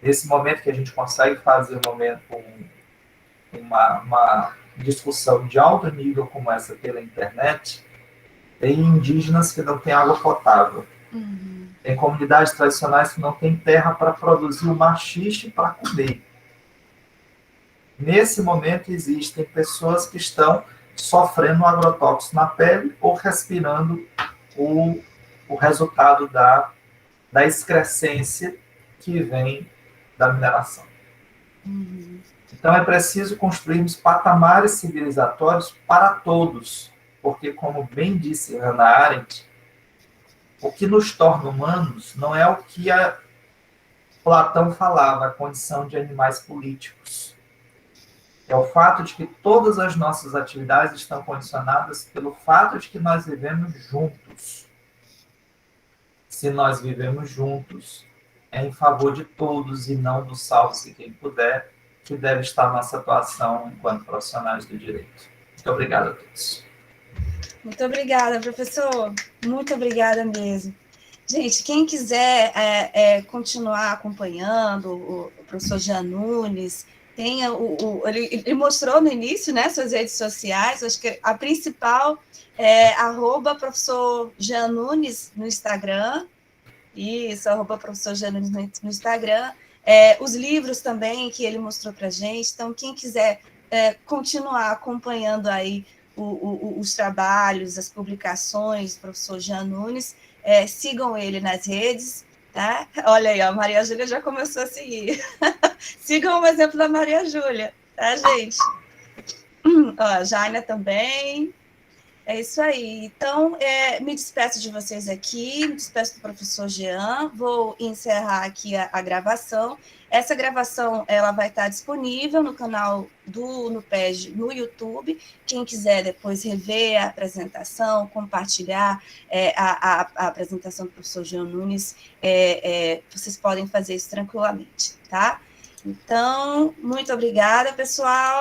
Speaker 2: Nesse momento que a gente consegue fazer uma discussão de alto nível como essa pela internet, tem indígenas que não têm água potável. Tem comunidades tradicionais que não têm terra para produzir o maxixe para comer. Nesse momento, existem pessoas que estão sofrendo um agrotóxico na pele ou respirando o resultado da excrescência que vem da mineração. Então, é preciso construirmos patamares civilizatórios para todos, porque, como bem disse Hannah Arendt, o que nos torna humanos não é o que Platão falava, a condição de animais políticos. É o fato de que todas as nossas atividades estão condicionadas pelo fato de que nós vivemos juntos. Se nós vivemos juntos, é em favor de todos e não do salve-se quem puder, que deve estar nossa atuação enquanto profissionais do direito. Muito obrigado a todos.
Speaker 1: Muito obrigada, professor. Muito obrigada mesmo. Gente, quem quiser continuar acompanhando o professor Jean Nunes, tem ele mostrou no início, né, suas redes sociais. Acho que a principal é @professor Jean Nunes no Instagram. Isso, @professor Jean Nunes no Instagram. Os livros também que ele mostrou para a gente. Então, quem quiser continuar acompanhando aí os trabalhos, as publicações do professor Jean Nunes, sigam ele nas redes, tá? Olha aí, a Maria Júlia já começou a seguir. Sigam o exemplo da Maria Júlia, tá, gente? Ó, a Jaina também. É isso aí. Então, me despeço de vocês aqui, me despeço do professor Jean, vou encerrar aqui a gravação. Essa gravação ela vai estar disponível no canal do NUPEG no YouTube. Quem quiser depois rever a apresentação, compartilhar a apresentação do professor Jean Nunes, vocês podem fazer isso tranquilamente, tá? Então, muito obrigada, pessoal.